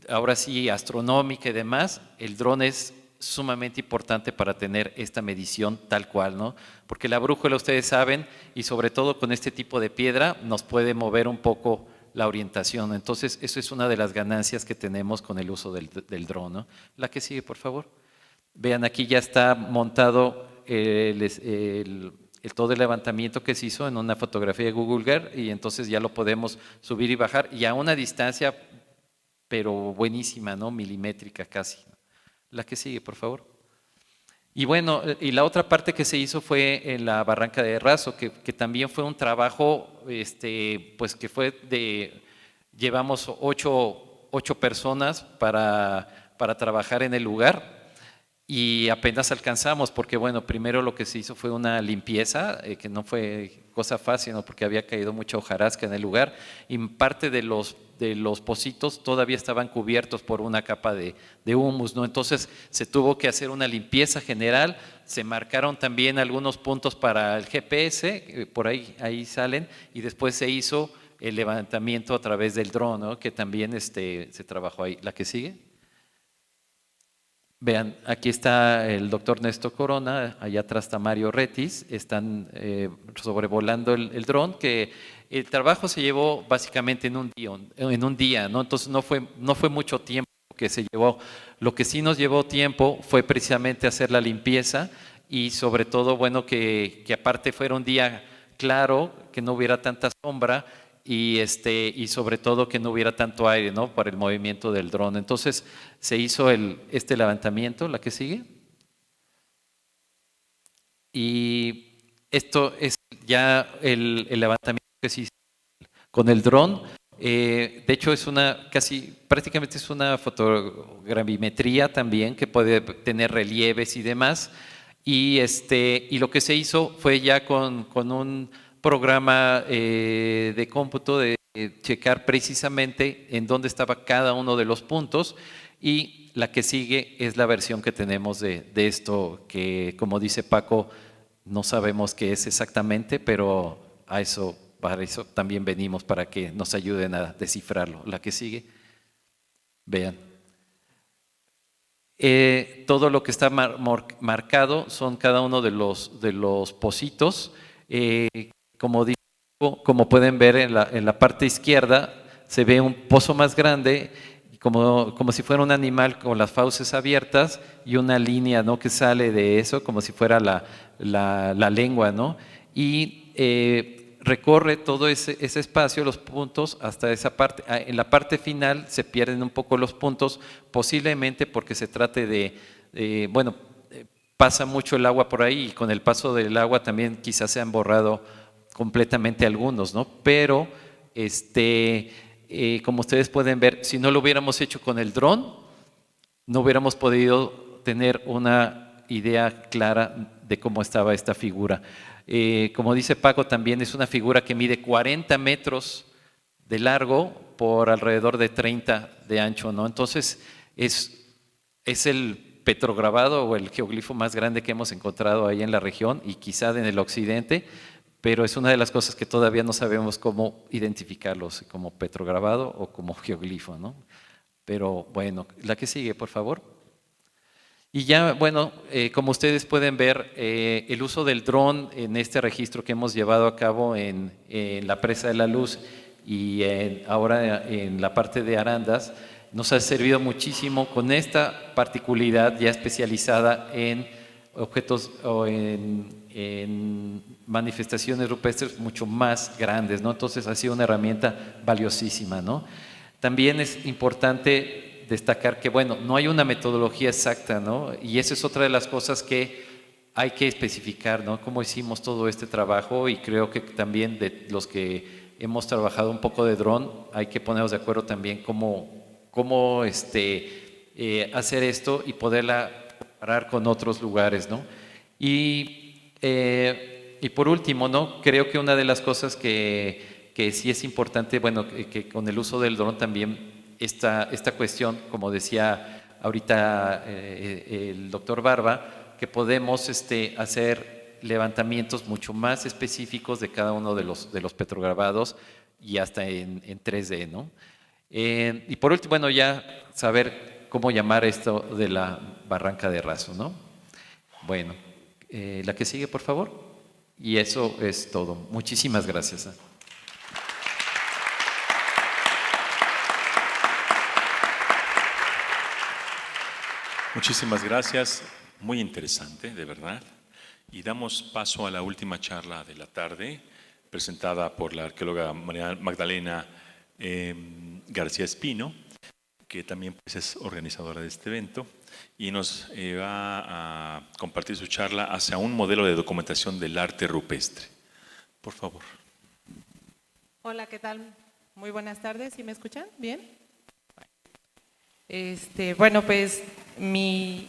ahora sí, astronómica y demás, el dron es sumamente importante para tener esta medición tal cual, ¿no? Porque la brújula, ustedes saben, y sobre todo con este tipo de piedra, nos puede mover un poco la orientación. Entonces, eso es una de las ganancias que tenemos con el uso del dron, ¿no? La que sigue, por favor. Vean, aquí ya está montado todo el levantamiento que se hizo en una fotografía de Google Earth, y entonces ya lo podemos subir y bajar, y a una distancia, pero buenísima, ¿no? Milimétrica casi. La que sigue, por favor. Y bueno, y la otra parte que se hizo fue en la Barranca de Raso, que también fue un trabajo, pues que llevamos ocho personas para trabajar en el lugar. Y apenas alcanzamos, porque bueno, primero lo que se hizo fue una limpieza, que no fue cosa fácil, ¿no? Porque había caído mucha hojarasca en el lugar, y parte de los pocitos todavía estaban cubiertos por una capa de humus, ¿no? Entonces se tuvo que hacer una limpieza general, se marcaron también algunos puntos para el GPS, por ahí salen, y después se hizo el levantamiento a través del dron, ¿no? Que también se trabajó ahí. ¿La que sigue? Vean, aquí está el doctor Néstor Corona, allá atrás está Mario Retis, están sobrevolando el dron, que el trabajo se llevó básicamente en un día, ¿no? Entonces no fue mucho tiempo que se llevó. Lo que sí nos llevó tiempo fue precisamente hacer la limpieza, y sobre todo, bueno, que aparte fuera un día claro, que no hubiera tanta sombra, y sobre todo que no hubiera tanto aire, ¿no? Para el movimiento del dron. Entonces se hizo este levantamiento, la que sigue. Y esto es ya el levantamiento que se hizo con el dron. De hecho es prácticamente es una fotogrametría también, que puede tener relieves y demás. Y lo que se hizo fue ya con un programa de cómputo de checar precisamente en dónde estaba cada uno de los puntos, Y la que sigue es la versión que tenemos de esto, que como dice Paco, no sabemos qué es exactamente, pero para eso también venimos, para que nos ayuden a descifrarlo. La que sigue, vean. Todo lo que está marcado son cada uno de los pocitos. Como pueden ver en la parte izquierda, se ve un pozo más grande, como si fuera un animal con las fauces abiertas y una línea, ¿no?, que sale de eso, como si fuera la lengua, ¿no? Y recorre todo ese espacio, los puntos, hasta esa parte. En la parte final se pierden un poco los puntos, posiblemente porque se trate pasa mucho el agua por ahí y con el paso del agua también quizás se han borrado completamente algunos, ¿no? Pero como ustedes pueden ver, si no lo hubiéramos hecho con el dron, no hubiéramos podido tener una idea clara de cómo estaba esta figura. Como dice Paco, también es una figura que mide 40 metros de largo por alrededor de 30 de ancho, ¿no? Entonces, es el petrograbado o el geoglifo más grande que hemos encontrado ahí en la región y quizá en el occidente, pero es una de las cosas que todavía no sabemos cómo identificarlos, como petrograbado o como geoglifo, ¿no? Pero bueno, la que sigue, por favor. Y ya, bueno, como ustedes pueden ver, el uso del dron en este registro que hemos llevado a cabo en la Presa de la Luz y ahora en la parte de Arandas, nos ha servido muchísimo con esta particularidad ya especializada en objetos o en manifestaciones rupestres mucho más grandes, ¿no? Entonces ha sido una herramienta valiosísima, ¿no? También es importante destacar que, bueno, no hay una metodología exacta, ¿no? Y esa es otra de las cosas que hay que especificar, ¿no? Cómo hicimos todo este trabajo, y creo que también de los que hemos trabajado un poco de dron, hay que ponernos de acuerdo también cómo hacer esto y poderla comparar con otros lugares, ¿no? Y por último, ¿no?, creo que una de las cosas que sí es importante, bueno, que con el uso del dron también esta cuestión, como decía ahorita el doctor Barba, que podemos hacer levantamientos mucho más específicos de cada uno de los petrograbados y hasta en 3D, ¿no? Y por último, bueno, ya saber cómo llamar esto de la barranca de Raso, ¿no? Bueno, la que sigue, por favor. Y eso es todo. Muchísimas gracias. Muchísimas gracias, muy interesante, de verdad. Y damos paso a la última charla de la tarde, presentada por la arqueóloga María Magdalena García Espino, que también pues, es organizadora de este evento, y nos va a compartir su charla hacia un modelo de documentación del arte rupestre. Por favor. Hola, ¿qué tal? Muy buenas tardes, ¿sí me escuchan? ¿Bien? Bueno, pues mi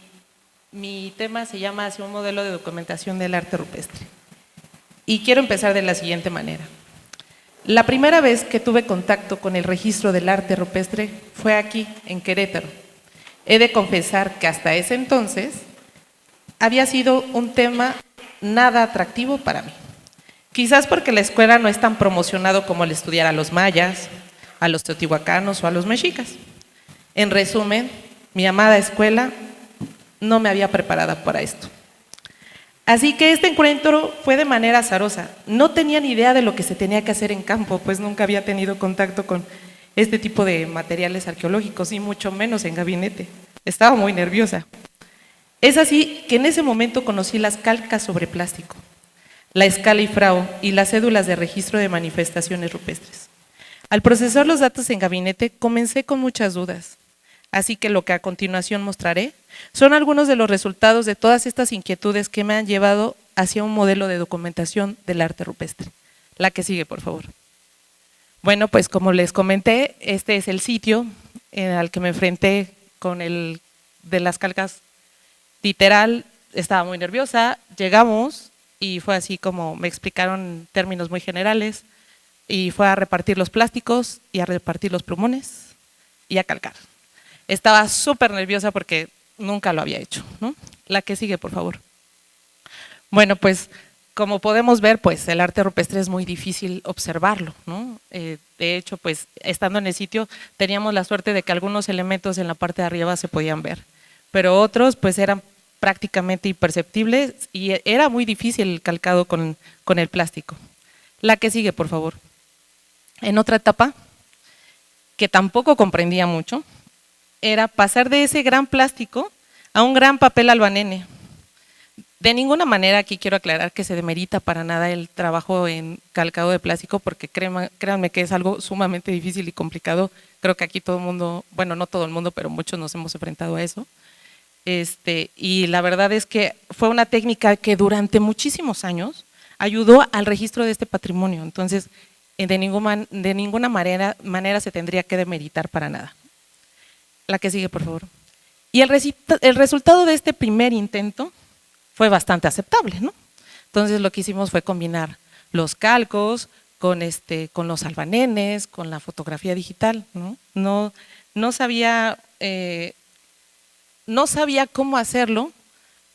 tema se llama Hacia un modelo de documentación del arte rupestre. Y quiero empezar de la siguiente manera. La primera vez que tuve contacto con el registro del arte rupestre fue aquí, en Querétaro. He de confesar que hasta ese entonces había sido un tema nada atractivo para mí. Quizás porque la escuela no es tan promocionado como el estudiar a los mayas, a los teotihuacanos o a los mexicas. En resumen, mi amada escuela no me había preparado para esto. Así que este encuentro fue de manera azarosa. No tenía ni idea de lo que se tenía que hacer en campo, pues nunca había tenido contacto con este tipo de materiales arqueológicos y mucho menos en gabinete. Estaba muy nerviosa. Es así que en ese momento conocí las calcas sobre plástico, la escala Ifrao y las cédulas de registro de manifestaciones rupestres. Al procesar los datos en gabinete comencé con muchas dudas. Así que lo que a continuación mostraré son algunos de los resultados de todas estas inquietudes que me han llevado hacia un modelo de documentación del arte rupestre. La que sigue, por favor. Bueno, pues como les comenté, este es el sitio al que me enfrenté con el de las calcas. Literal, estaba muy nerviosa, llegamos y fue así como me explicaron términos muy generales y fue a repartir los plásticos y a repartir los plumones y a calcar. Estaba súper nerviosa porque nunca lo había hecho, ¿no? La que sigue, por favor. Bueno, pues como podemos ver, pues el arte rupestre es muy difícil observarlo, ¿no? De hecho, pues estando en el sitio teníamos la suerte de que algunos elementos en la parte de arriba se podían ver, pero otros pues eran prácticamente imperceptibles y era muy difícil el calcado con el plástico. La que sigue, por favor. En otra etapa, que tampoco comprendía mucho, era pasar de ese gran plástico a un gran papel albanene. De ninguna manera aquí quiero aclarar que se demerita para nada el trabajo en calcado de plástico, porque créanme que es algo sumamente difícil y complicado. Creo que aquí todo el mundo, bueno, no todo el mundo, pero muchos nos hemos enfrentado a eso. Y la verdad es que fue una técnica que durante muchísimos años ayudó al registro de este patrimonio. Entonces, de ninguna manera se tendría que demeritar para nada. La que sigue, por favor. Y el resultado de este primer intento fue bastante aceptable, ¿no? Entonces lo que hicimos fue combinar los calcos con los albanenes, con la fotografía digital, ¿no? No sabía cómo hacerlo,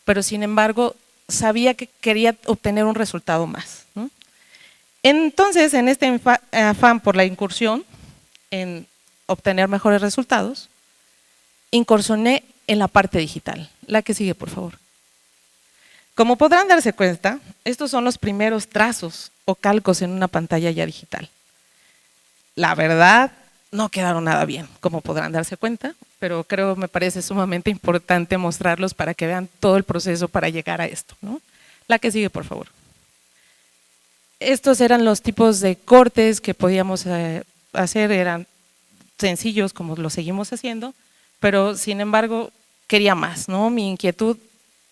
pero sin embargo sabía que quería obtener un resultado más, ¿no? Entonces, en este afán por la incursión en obtener mejores resultados, incursioné en la parte digital. La que sigue, por favor. Como podrán darse cuenta, estos son los primeros trazos o calcos en una pantalla ya digital. La verdad, no quedaron nada bien, como podrán darse cuenta, pero me parece sumamente importante mostrarlos para que vean todo el proceso para llegar a esto, ¿no? La que sigue, por favor. Estos eran los tipos de cortes que podíamos hacer, eran sencillos como lo seguimos haciendo, pero sin embargo quería más, ¿no? Mi inquietud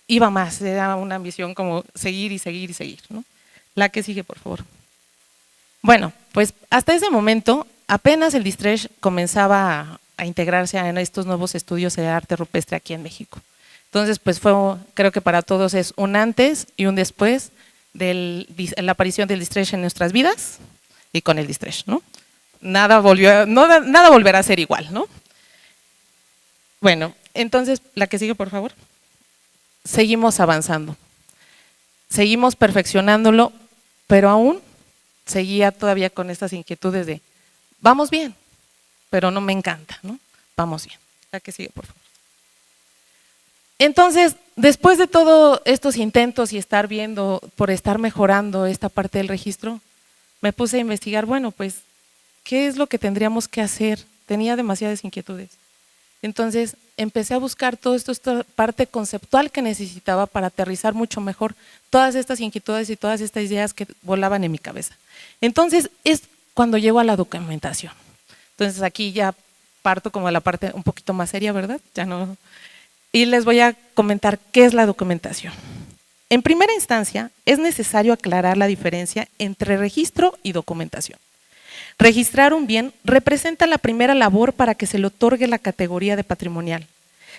iba más, era una ambición como seguir y seguir y seguir, ¿no? La que sigue, por favor. Bueno, pues hasta ese momento apenas el Distress comenzaba a integrarse en estos nuevos estudios de arte rupestre aquí en México. Entonces, pues creo que para todos es un antes y un después de la aparición del Distress en nuestras vidas y con el Distress, ¿no? Nada volverá a ser igual, ¿no? Bueno, entonces, la que sigue, por favor. Seguimos avanzando, seguimos perfeccionándolo, pero aún seguía todavía con estas inquietudes de vamos bien, pero no me encanta, ¿no? Vamos bien. La que sigue, por favor. Entonces, después de todos estos intentos y estar viendo, por estar mejorando esta parte del registro, me puse a investigar, bueno, pues, ¿qué es lo que tendríamos que hacer? Tenía demasiadas inquietudes. Entonces empecé a buscar toda esta parte conceptual que necesitaba para aterrizar mucho mejor todas estas inquietudes y todas estas ideas que volaban en mi cabeza. Entonces es cuando llego a la documentación. Entonces aquí ya parto como a la parte un poquito más seria, ¿verdad? Ya no. Y les voy a comentar qué es la documentación. En primera instancia es necesario aclarar la diferencia entre registro y documentación. Registrar un bien representa la primera labor para que se le otorgue la categoría de patrimonial.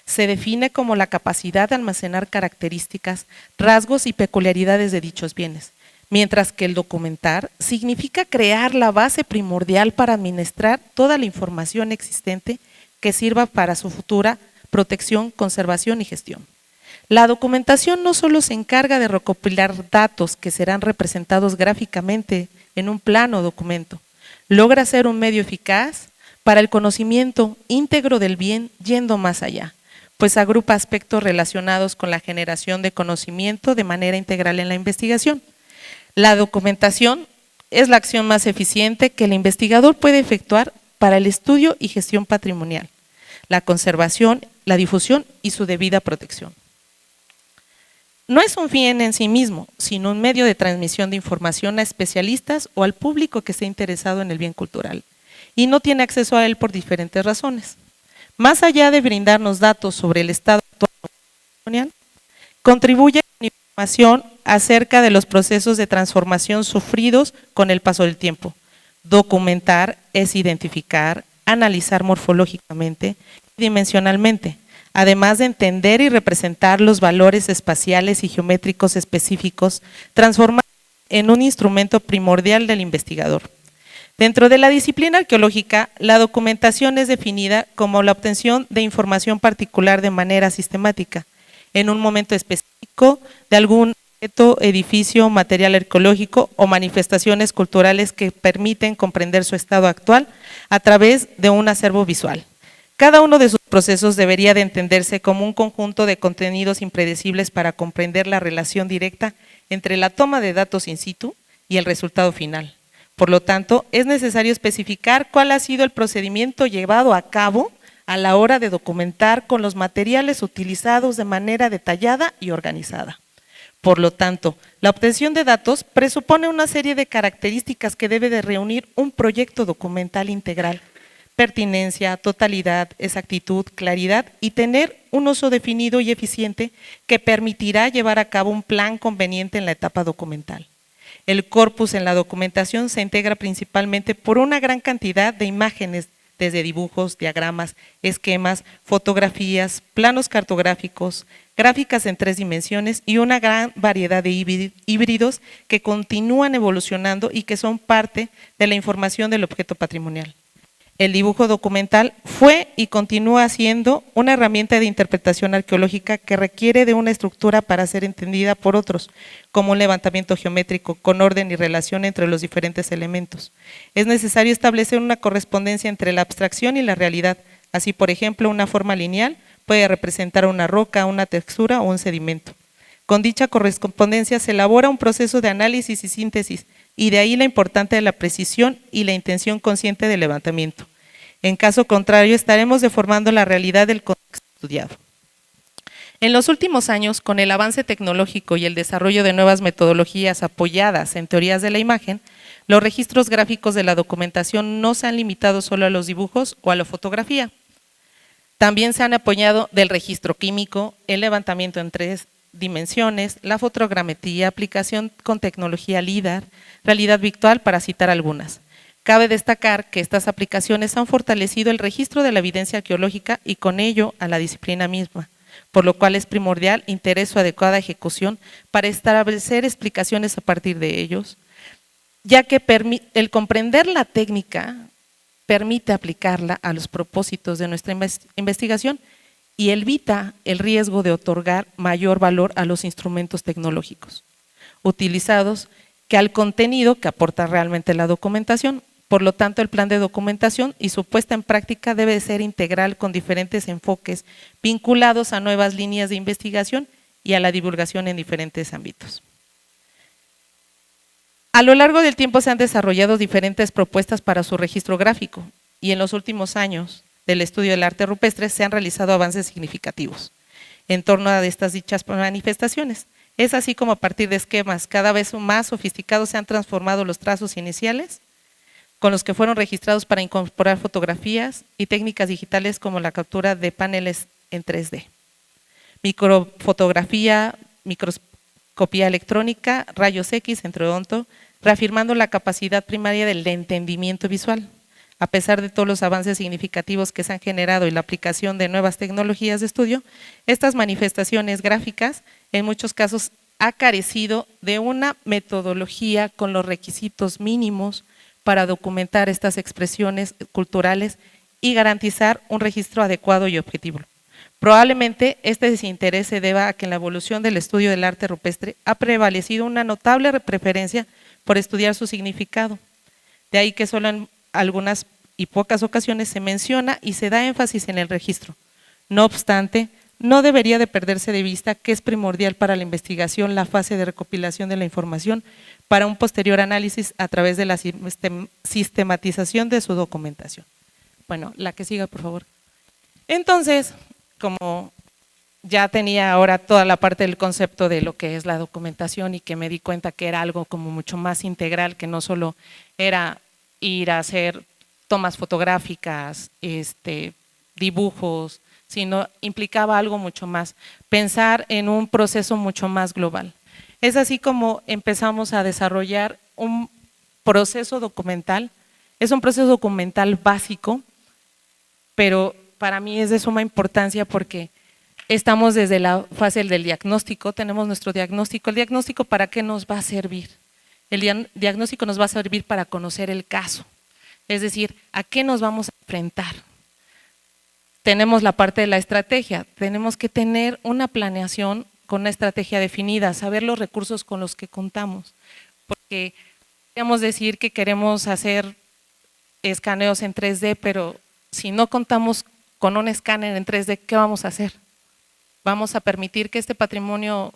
Se define como la capacidad de almacenar características, rasgos y peculiaridades de dichos bienes, mientras que el documentar significa crear la base primordial para administrar toda la información existente que sirva para su futura protección, conservación y gestión. La documentación no solo se encarga de recopilar datos que serán representados gráficamente en un plano o documento, logra ser un medio eficaz para el conocimiento íntegro del bien yendo más allá, pues agrupa aspectos relacionados con la generación de conocimiento de manera integral en la investigación. La documentación es la acción más eficiente que el investigador puede efectuar para el estudio y gestión patrimonial, la conservación, la difusión y su debida protección. No es un fin en sí mismo, sino un medio de transmisión de información a especialistas o al público que esté interesado en el bien cultural y no tiene acceso a él por diferentes razones. Más allá de brindarnos datos sobre el estado actual patrimonial, contribuye con información acerca de los procesos de transformación sufridos con el paso del tiempo. Documentar es identificar, analizar morfológicamente y dimensionalmente, además de entender y representar los valores espaciales y geométricos específicos, transformar en un instrumento primordial del investigador. Dentro de la disciplina arqueológica, la documentación es definida como la obtención de información particular de manera sistemática, en un momento específico de algún objeto, edificio, material arqueológico o manifestaciones culturales que permiten comprender su estado actual a través de un acervo visual. Cada uno de sus procesos debería de entenderse como un conjunto de contenidos impredecibles para comprender la relación directa entre la toma de datos in situ y el resultado final. Por lo tanto, es necesario especificar cuál ha sido el procedimiento llevado a cabo a la hora de documentar con los materiales utilizados de manera detallada y organizada. Por lo tanto, la obtención de datos presupone una serie de características que debe de reunir un proyecto documental integral: pertinencia, totalidad, exactitud, claridad y tener un uso definido y eficiente que permitirá llevar a cabo un plan conveniente en la etapa documental. El corpus en la documentación se integra principalmente por una gran cantidad de imágenes, desde dibujos, diagramas, esquemas, fotografías, planos cartográficos, gráficas en 3 dimensiones y una gran variedad de híbridos que continúan evolucionando y que son parte de la información del objeto patrimonial. El dibujo documental fue y continúa siendo una herramienta de interpretación arqueológica que requiere de una estructura para ser entendida por otros, como un levantamiento geométrico con orden y relación entre los diferentes elementos. Es necesario establecer una correspondencia entre la abstracción y la realidad. Así, por ejemplo, una forma lineal puede representar una roca, una textura o un sedimento. Con dicha correspondencia se elabora un proceso de análisis y síntesis, y de ahí la importancia de la precisión y la intención consciente del levantamiento. En caso contrario, estaremos deformando la realidad del contexto estudiado. En los últimos años, con el avance tecnológico y el desarrollo de nuevas metodologías apoyadas en teorías de la imagen, los registros gráficos de la documentación no se han limitado solo a los dibujos o a la fotografía. También se han apoyado del registro químico, el levantamiento en 3 dimensiones, la fotogrametría, aplicación con tecnología LIDAR, realidad virtual, para citar algunas. Cabe destacar que estas aplicaciones han fortalecido el registro de la evidencia arqueológica y con ello a la disciplina misma, por lo cual es primordial interés su adecuada ejecución para establecer explicaciones a partir de ellos, ya que el comprender la técnica permite aplicarla a los propósitos de nuestra investigación y evita el riesgo de otorgar mayor valor a los instrumentos tecnológicos utilizados que al contenido que aporta realmente la documentación. Por lo tanto, el plan de documentación y su puesta en práctica debe ser integral con diferentes enfoques vinculados a nuevas líneas de investigación y a la divulgación en diferentes ámbitos. A lo largo del tiempo se han desarrollado diferentes propuestas para su registro gráfico y en los últimos años del estudio del arte rupestre se han realizado avances significativos en torno a dichas manifestaciones. Es así como a partir de esquemas cada vez más sofisticados se han transformado los trazos iniciales con los que fueron registrados para incorporar fotografías y técnicas digitales como la captura de paneles en 3D, microfotografía, microscopía electrónica, rayos X, entre otros, reafirmando la capacidad primaria del entendimiento visual. A pesar de todos los avances significativos que se han generado y la aplicación de nuevas tecnologías de estudio, estas manifestaciones gráficas en muchos casos ha carecido de una metodología con los requisitos mínimos para documentar estas expresiones culturales y garantizar un registro adecuado y objetivo. Probablemente este desinterés se deba a que en la evolución del estudio del arte rupestre ha prevalecido una notable preferencia por estudiar su significado. De ahí que solo en algunas y pocas ocasiones se menciona y se da énfasis en el registro. No obstante, no debería de perderse de vista que es primordial para la investigación la fase de recopilación de la información para un posterior análisis a través de la sistematización de su documentación. Bueno, la que siga, por favor. Entonces, como ya tenía ahora toda la parte del concepto de lo que es la documentación y que me di cuenta que era algo como mucho más integral, que no solo era ir a hacer tomas fotográficas, dibujos, sino implicaba algo mucho más, pensar en un proceso mucho más global. Es así como empezamos a desarrollar un proceso documental, es un proceso documental básico, pero para mí es de suma importancia porque estamos desde la fase del diagnóstico, tenemos nuestro diagnóstico. ¿El diagnóstico para qué nos va a servir? El diagnóstico nos va a servir para conocer el caso, Es decir, ¿a qué nos vamos a enfrentar? Tenemos la parte de la estrategia, tenemos que tener una planeación con una estrategia definida, saber los recursos con los que contamos, porque podríamos decir que queremos hacer escaneos en 3D, pero si no contamos con un escáner en 3D, ¿qué vamos a hacer? ¿Vamos a permitir que este patrimonio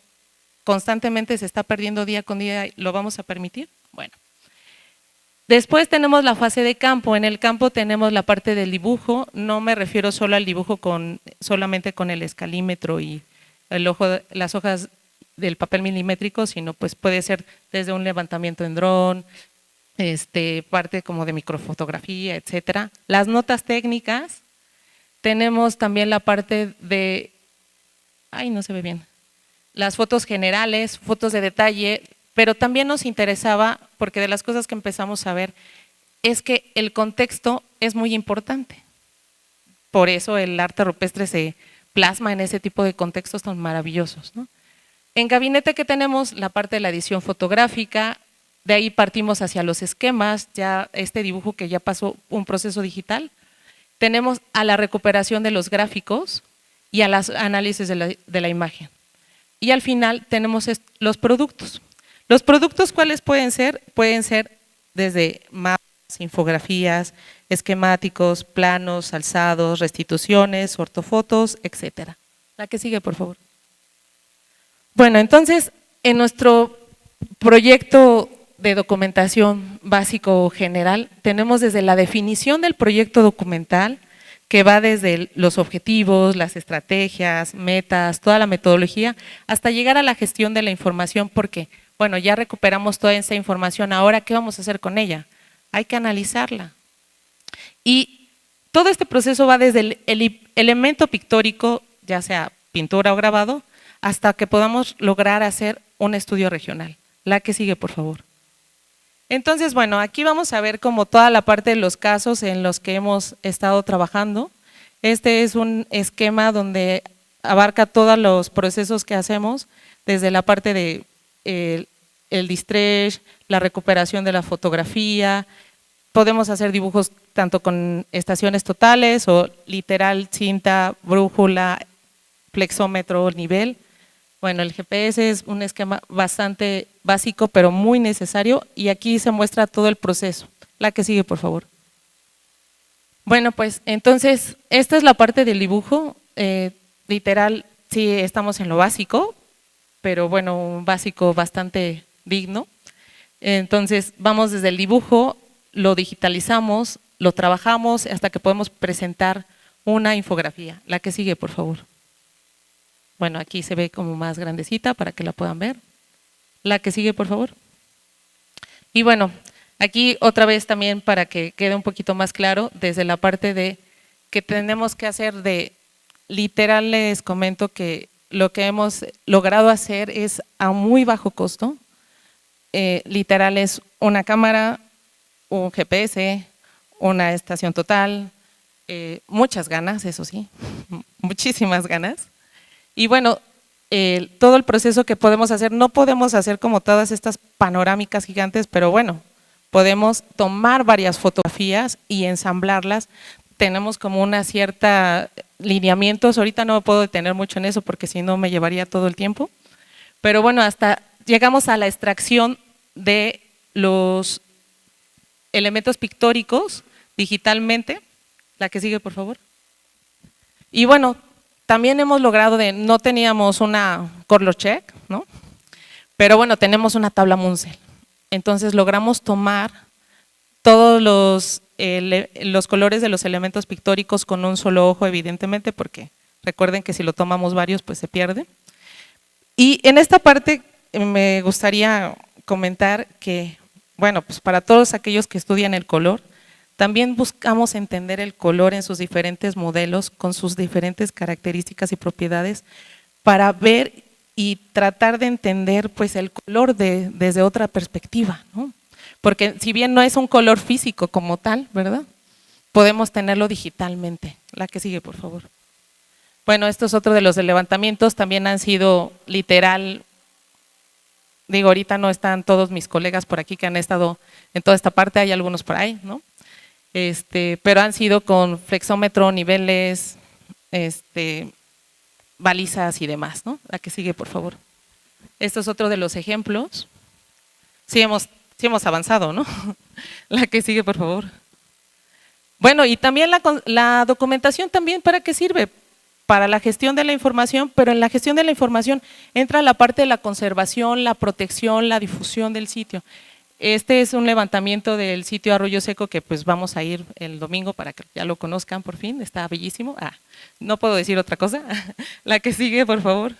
constantemente se está perdiendo día con día? ¿Lo vamos a permitir? Bueno. Después tenemos la fase de campo. En el campo tenemos la parte del dibujo. No me refiero solo al dibujo solamente con el escalímetro y las hojas del papel milimétrico, sino pues puede ser desde un levantamiento en dron, parte como de microfotografía, etcétera. Las notas técnicas. Tenemos también la parte de, no se ve bien, las fotos generales, fotos de detalle, pero también nos interesaba, porque de las cosas que empezamos a ver, es que el contexto es muy importante. Por eso el arte rupestre se plasma en ese tipo de contextos tan maravillosos, ¿no? En gabinete que tenemos la parte de la edición fotográfica, de ahí partimos hacia los esquemas, ya este dibujo que ya pasó un proceso digital. Tenemos a la recuperación de los gráficos y a los análisis de la imagen. Y al final tenemos los productos. ¿Los productos cuáles pueden ser? Pueden ser desde mapas, infografías, esquemáticos, planos, alzados, restituciones, ortofotos, etcétera. La que sigue, por favor. Bueno, entonces, en nuestro proyecto de documentación básico general, tenemos desde la definición del proyecto documental, que va desde los objetivos, las estrategias, metas, toda la metodología, hasta llegar a la gestión de la información, porque, bueno, ya recuperamos toda esa información, ahora, ¿qué vamos a hacer con ella? Hay que analizarla. Y todo este proceso va desde el elemento pictórico, ya sea pintura o grabado, hasta que podamos lograr hacer un estudio regional. La que sigue, por favor. Entonces, bueno, aquí vamos a ver como toda la parte de los casos en los que hemos estado trabajando. Este es un esquema donde abarca todos los procesos que hacemos, desde la parte de el distress, la recuperación de la fotografía. Podemos hacer dibujos tanto con estaciones totales o literal, cinta, brújula, flexómetro, nivel. Bueno, el GPS es un esquema bastante básico, pero muy necesario, y aquí se muestra todo el proceso. La que sigue, por favor. Bueno, pues entonces, esta es la parte del dibujo. Literal, sí estamos en lo básico, pero bueno, un básico bastante digno. Entonces, vamos desde el dibujo, lo digitalizamos, lo trabajamos hasta que podemos presentar una infografía. La que sigue, por favor. Bueno, aquí se ve como más grandecita para que la puedan ver. La que sigue, por favor. Y bueno, aquí otra vez también para que quede un poquito más claro, desde la parte de que tenemos que hacer de, literal les comento que lo que hemos logrado hacer es a muy bajo costo. Literal es una cámara, un GPS, una estación total, muchas ganas, eso sí, muchísimas ganas. Y bueno, todo el proceso que podemos hacer, no podemos hacer como todas estas panorámicas gigantes, pero bueno, podemos tomar varias fotografías y ensamblarlas. Tenemos como una cierta lineamientos, ahorita no me puedo detener mucho en eso porque si no me llevaría todo el tiempo, pero bueno, hasta llegamos a la extracción de los elementos pictóricos digitalmente. La que sigue, por favor. Y bueno, también hemos logrado no teníamos una color check, ¿no? Pero bueno, tenemos una tabla Munsell. Entonces logramos tomar todos los colores de los elementos pictóricos con un solo ojo, evidentemente, porque recuerden que si lo tomamos varios, pues se pierde. Y en esta parte me gustaría comentar que, bueno, pues para todos aquellos que estudian el color, también buscamos entender el color en sus diferentes modelos, con sus diferentes características y propiedades, para ver y tratar de entender pues el color desde otra perspectiva, ¿no? Porque si bien no es un color físico como tal, ¿verdad? Podemos tenerlo digitalmente. La que sigue, por favor. Bueno, esto es otro de los levantamientos, también han sido literal, digo, ahorita no están todos mis colegas por aquí que han estado en toda esta parte, hay algunos por ahí, ¿no? pero han sido con flexómetro, niveles, balizas y demás, ¿no? La que sigue, por favor. Esto es otro de los ejemplos. Sí hemos avanzado, ¿no? La que sigue, por favor. Bueno, y también la documentación también, ¿para qué sirve? Para la gestión de la información, pero en la gestión de la información entra la parte de la conservación, la protección, la difusión del sitio. Este es un levantamiento del sitio Arroyo Seco que pues vamos a ir el domingo para que ya lo conozcan por fin, está bellísimo. No puedo decir otra cosa. La que sigue, por favor.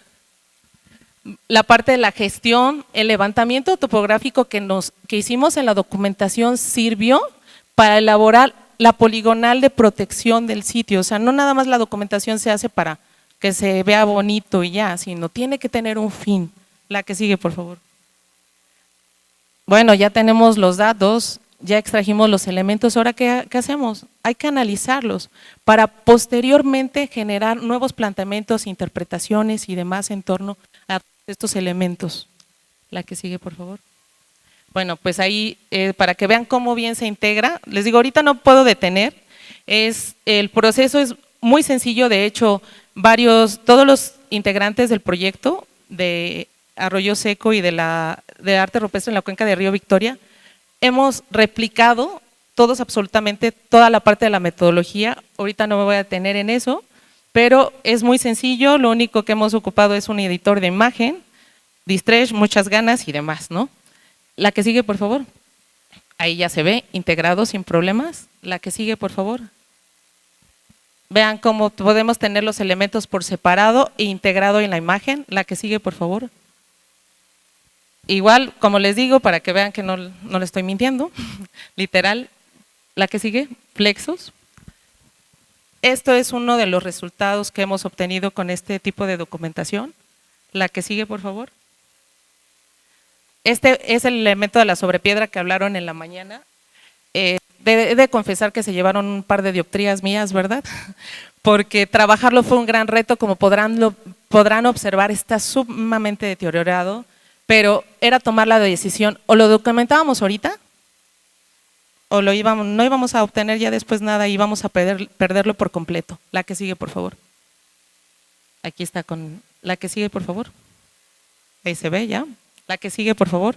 La parte de la gestión, el levantamiento topográfico que hicimos en la documentación sirvió para elaborar la poligonal de protección del sitio. O sea, no nada más la documentación se hace para que se vea bonito y ya, sino tiene que tener un fin. La que sigue, por favor. Bueno, ya tenemos los datos, ya extrajimos los elementos, ahora ¿qué hacemos? Hay que analizarlos para posteriormente generar nuevos planteamientos, interpretaciones y demás en torno a estos elementos. La que sigue, por favor. Bueno, pues ahí, para que vean cómo bien se integra, les digo, ahorita no puedo detener, el proceso es muy sencillo, de hecho, todos los integrantes del proyecto de Arroyo Seco y de arte rupestre en la cuenca de Río Victoria, hemos replicado todos absolutamente toda la parte de la metodología. Ahorita no me voy a detener en eso, pero es muy sencillo, lo único que hemos ocupado es un editor de imagen, Distress, muchas ganas y demás, ¿no? La que sigue, por favor. Ahí ya se ve integrado sin problemas. La que sigue, por favor. Vean cómo podemos tener los elementos por separado e integrado en la imagen. La que sigue, por favor. Igual, como les digo, para que vean que no le estoy mintiendo, literal, la que sigue, Flexos. Esto es uno de los resultados que hemos obtenido con este tipo de documentación. La que sigue, por favor. Este es el elemento de la sobrepiedra que hablaron en la mañana. He de confesar que se llevaron un par de dioptrías mías, ¿verdad? Porque trabajarlo fue un gran reto, como podrán observar, está sumamente deteriorado. Pero era tomar la decisión, o lo documentábamos ahorita, o no íbamos a obtener ya después nada y íbamos a perderlo por completo. La que sigue, por favor. Aquí está con la que sigue, por favor. Ahí se ve ya. La que sigue, por favor.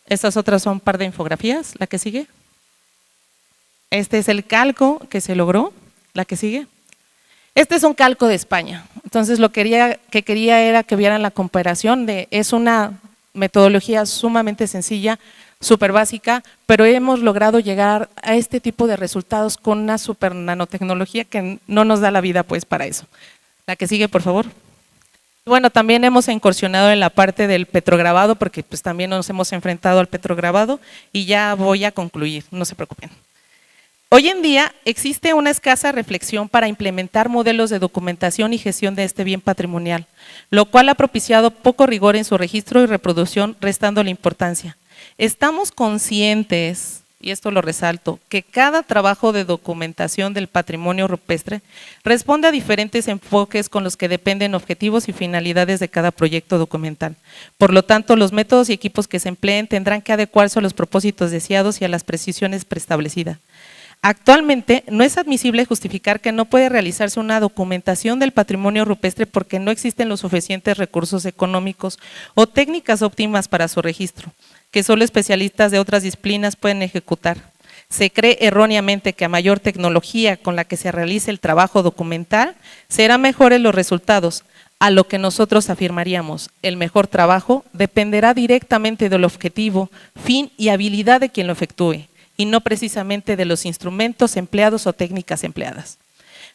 Estas otras son un par de infografías. La que sigue. Este es el calco que se logró. La que sigue. Este es un calco de España, entonces lo que quería era que vieran la comparación es una metodología sumamente sencilla, súper básica, pero hemos logrado llegar a este tipo de resultados con una super nanotecnología que no nos da la vida pues para eso. La que sigue, por favor. Bueno, también hemos incursionado en la parte del petrograbado porque pues también nos hemos enfrentado al petrograbado y ya voy a concluir, no se preocupen. Hoy en día existe una escasa reflexión para implementar modelos de documentación y gestión de este bien patrimonial, lo cual ha propiciado poco rigor en su registro y reproducción, restándole importancia. Estamos conscientes, y esto lo resalto, que cada trabajo de documentación del patrimonio rupestre responde a diferentes enfoques con los que dependen objetivos y finalidades de cada proyecto documental. Por lo tanto, los métodos y equipos que se empleen tendrán que adecuarse a los propósitos deseados y a las precisiones preestablecidas. Actualmente no es admisible justificar que no puede realizarse una documentación del patrimonio rupestre porque no existen los suficientes recursos económicos o técnicas óptimas para su registro, que solo especialistas de otras disciplinas pueden ejecutar. Se cree erróneamente que a mayor tecnología con la que se realice el trabajo documental, serán mejores los resultados, a lo que nosotros afirmaríamos, el mejor trabajo dependerá directamente del objetivo, fin y habilidad de quien lo efectúe, y no precisamente de los instrumentos empleados o técnicas empleadas.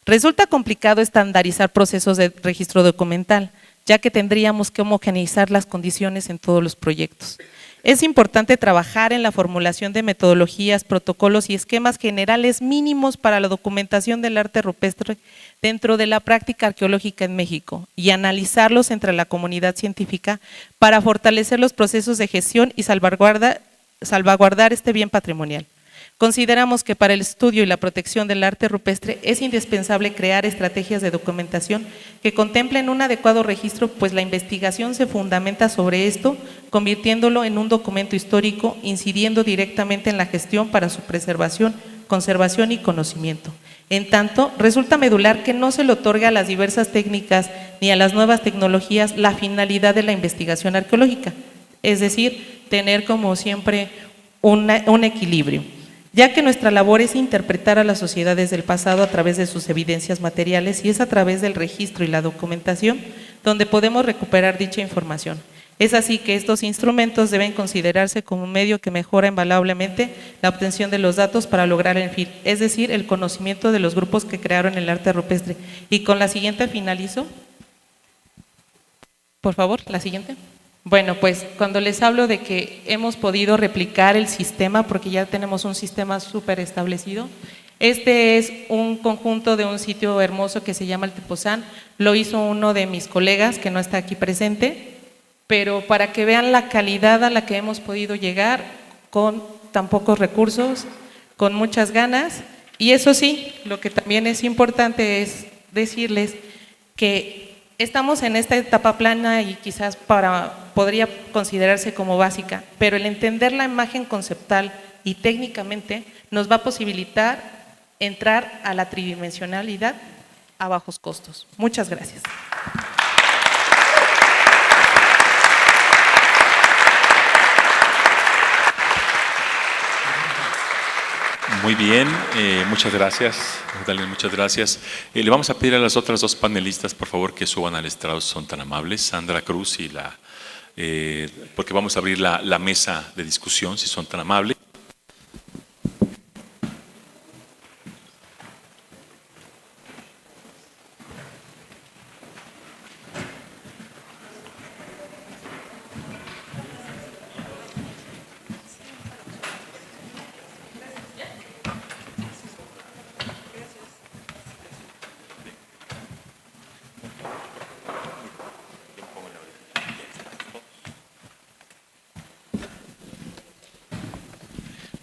Resulta complicado estandarizar procesos de registro documental, ya que tendríamos que homogeneizar las condiciones en todos los proyectos. Es importante trabajar en la formulación de metodologías, protocolos y esquemas generales mínimos para la documentación del arte rupestre dentro de la práctica arqueológica en México y analizarlos entre la comunidad científica para fortalecer los procesos de gestión y salvaguardar este bien patrimonial. Consideramos que para el estudio y la protección del arte rupestre es indispensable crear estrategias de documentación que contemplen un adecuado registro, pues la investigación se fundamenta sobre esto, convirtiéndolo en un documento histórico, incidiendo directamente en la gestión para su preservación, conservación y conocimiento. En tanto, resulta medular que no se le otorga a las diversas técnicas ni a las nuevas tecnologías la finalidad de la investigación arqueológica, es decir, tener como siempre un equilibrio, ya que nuestra labor es interpretar a las sociedades del pasado a través de sus evidencias materiales y es a través del registro y la documentación donde podemos recuperar dicha información. Es así que estos instrumentos deben considerarse como un medio que mejora invaluablemente la obtención de los datos para lograr el fin, es decir, el conocimiento de los grupos que crearon el arte rupestre. Y con la siguiente finalizo. Por favor, la siguiente. Bueno, pues cuando les hablo de que hemos podido replicar el sistema, porque ya tenemos un sistema súper establecido, este es un conjunto de un sitio hermoso que se llama el Tepoztlán, lo hizo uno de mis colegas que no está aquí presente, pero para que vean la calidad a la que hemos podido llegar con tan pocos recursos, con muchas ganas, y eso sí, lo que también es importante es decirles que estamos en esta etapa plana y quizás podría considerarse como básica, pero el entender la imagen conceptual y técnicamente nos va a posibilitar entrar a la tridimensionalidad a bajos costos. Muchas gracias. Muy bien, muchas gracias, Magdalena, muchas gracias. Le vamos a pedir a las otras dos panelistas, por favor, que suban al estrado, si son tan amables, Sandra Cruz y porque vamos a abrir la mesa de discusión, si son tan amables.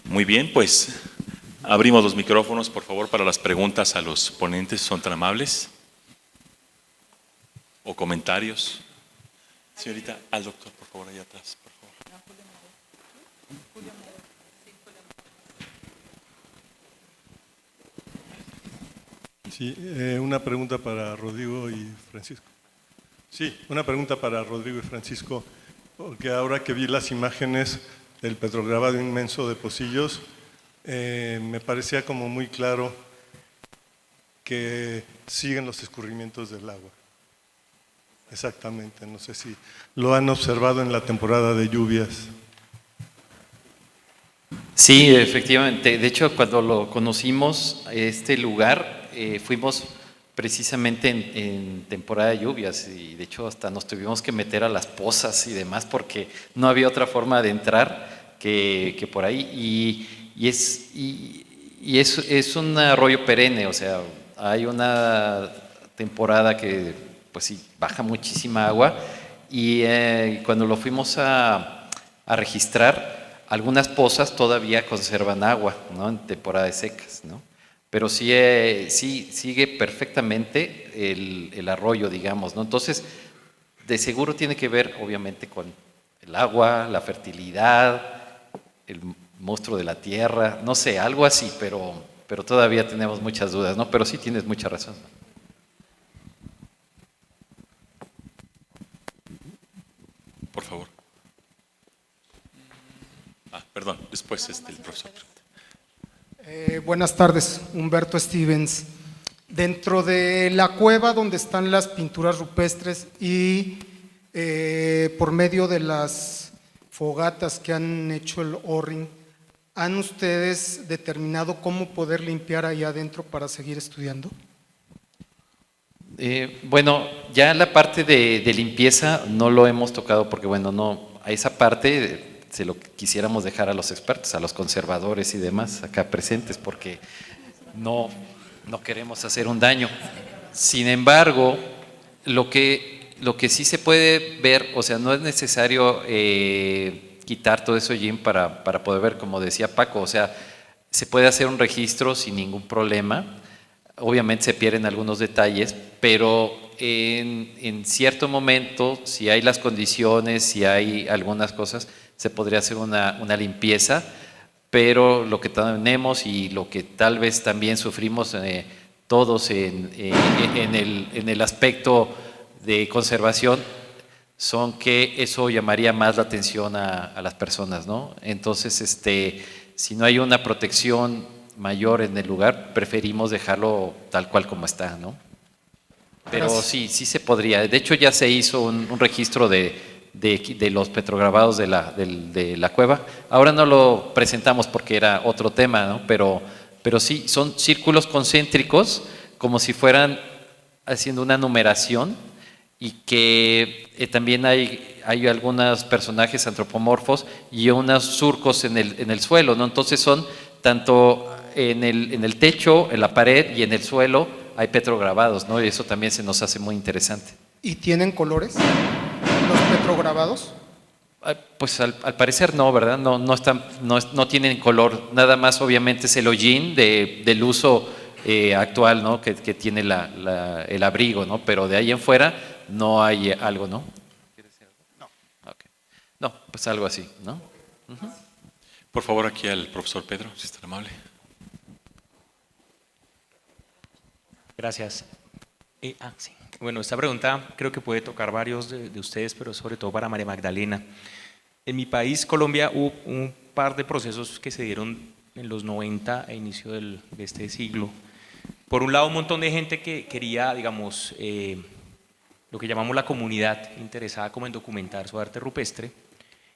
Muy bien, pues abrimos los micrófonos, por favor, para las preguntas a los ponentes, si son tan amables. O comentarios. Señorita, al doctor, por favor, allá atrás, por favor. Sí, una pregunta para Rodrigo y Francisco. Sí, una pregunta para Rodrigo y Francisco, porque ahora que vi las imágenes del petrograbado inmenso de Pocillos, me parecía como muy claro que siguen los escurrimientos del agua. Exactamente, no sé si lo han observado en la temporada de lluvias. Sí, efectivamente. De hecho, cuando lo conocimos, este lugar, fuimos precisamente en temporada de lluvias y de hecho hasta nos tuvimos que meter a las pozas y demás porque no había otra forma de entrar que por ahí y es un arroyo perenne, o sea, hay una temporada que pues sí baja muchísima agua y cuando lo fuimos a registrar, algunas pozas todavía conservan agua, ¿no? En temporada de secas, ¿no? Pero sí sigue perfectamente el arroyo, digamos, ¿no? Entonces, de seguro tiene que ver, obviamente, con el agua, la fertilidad, el monstruo de la tierra, no sé, algo así, pero todavía tenemos muchas dudas, ¿no? Pero sí tienes mucha razón. Por favor. Perdón, después el profesor. Buenas tardes, Humberto Stevens. Dentro de la cueva donde están las pinturas rupestres y por medio de las fogatas que han hecho el O-Ring, ¿han ustedes determinado cómo poder limpiar ahí adentro para seguir estudiando? Bueno, ya la parte de limpieza no lo hemos tocado porque, bueno, no, a esa parte se lo quisiéramos dejar a los expertos, a los conservadores y demás acá presentes, porque no queremos hacer un daño. Sin embargo, lo que sí se puede ver, o sea, no es necesario quitar todo eso, Jim, para poder ver, como decía Paco, o sea, se puede hacer un registro sin ningún problema. Obviamente se pierden algunos detalles, pero en cierto momento, si hay las condiciones, si hay algunas cosas, se podría hacer una limpieza pero lo que tenemos y lo que tal vez también sufrimos todos en el aspecto de conservación son que eso llamaría más la atención a las personas, ¿no? Entonces, si no hay una protección mayor en el lugar, preferimos dejarlo tal cual como está, ¿no? Pero sí se podría. De hecho, ya se hizo un registro de los petrograbados de la cueva. Ahora no lo presentamos porque era otro tema, ¿no? Pero sí, son círculos concéntricos, como si fueran haciendo una numeración, y que también hay algunos personajes antropomorfos y unos surcos en el suelo, ¿no? Entonces son tanto en el techo, en la pared y en el suelo hay petrograbados, ¿no? Y eso también se nos hace muy interesante. ¿Y tienen colores los petrograbados? Pues al parecer no, ¿verdad? No tienen color, nada más obviamente es el hollín del uso actual, ¿no? Que tiene el abrigo, ¿no? Pero de ahí en fuera no hay algo, ¿no? ¿Quieres decir algo? No. Okay. No, pues algo así, ¿no? Uh-huh. Por favor, aquí al profesor Pedro, si es tan amable. Gracias. Sí. Bueno, esta pregunta creo que puede tocar varios de ustedes, pero sobre todo para María Magdalena. En mi país, Colombia, hubo un par de procesos que se dieron en los 90 a inicio de este siglo. Por un lado, un montón de gente que quería, digamos, lo que llamamos la comunidad interesada como en documentar su arte rupestre,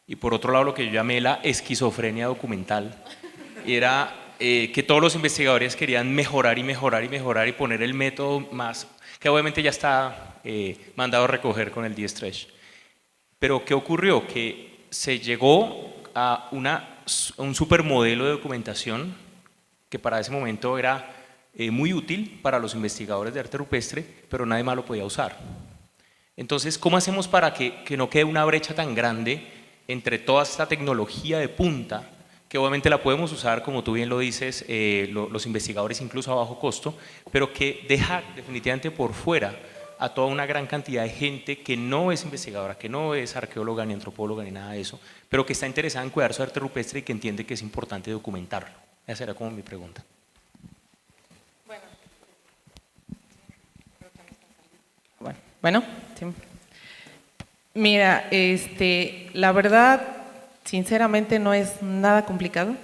y por otro lado lo que yo llamé la esquizofrenia documental, era que todos los investigadores querían mejorar y mejorar y mejorar y poner el método más, que obviamente ya está mandado a recoger con el D-Stretch. Pero ¿qué ocurrió? Que se llegó a un supermodelo de documentación que para ese momento era muy útil para los investigadores de arte rupestre, pero nadie más lo podía usar. Entonces, ¿cómo hacemos para que no quede una brecha tan grande entre toda esta tecnología de punta, que obviamente la podemos usar, como tú bien lo dices, los investigadores incluso a bajo costo, pero que deja definitivamente por fuera a toda una gran cantidad de gente que no es investigadora, que no es arqueóloga ni antropóloga ni nada de eso, pero que está interesada en cuidar su arte rupestre y que entiende que es importante documentarlo? Esa era como mi pregunta. Bueno, sí. Mira, la verdad, sinceramente no es nada complicado.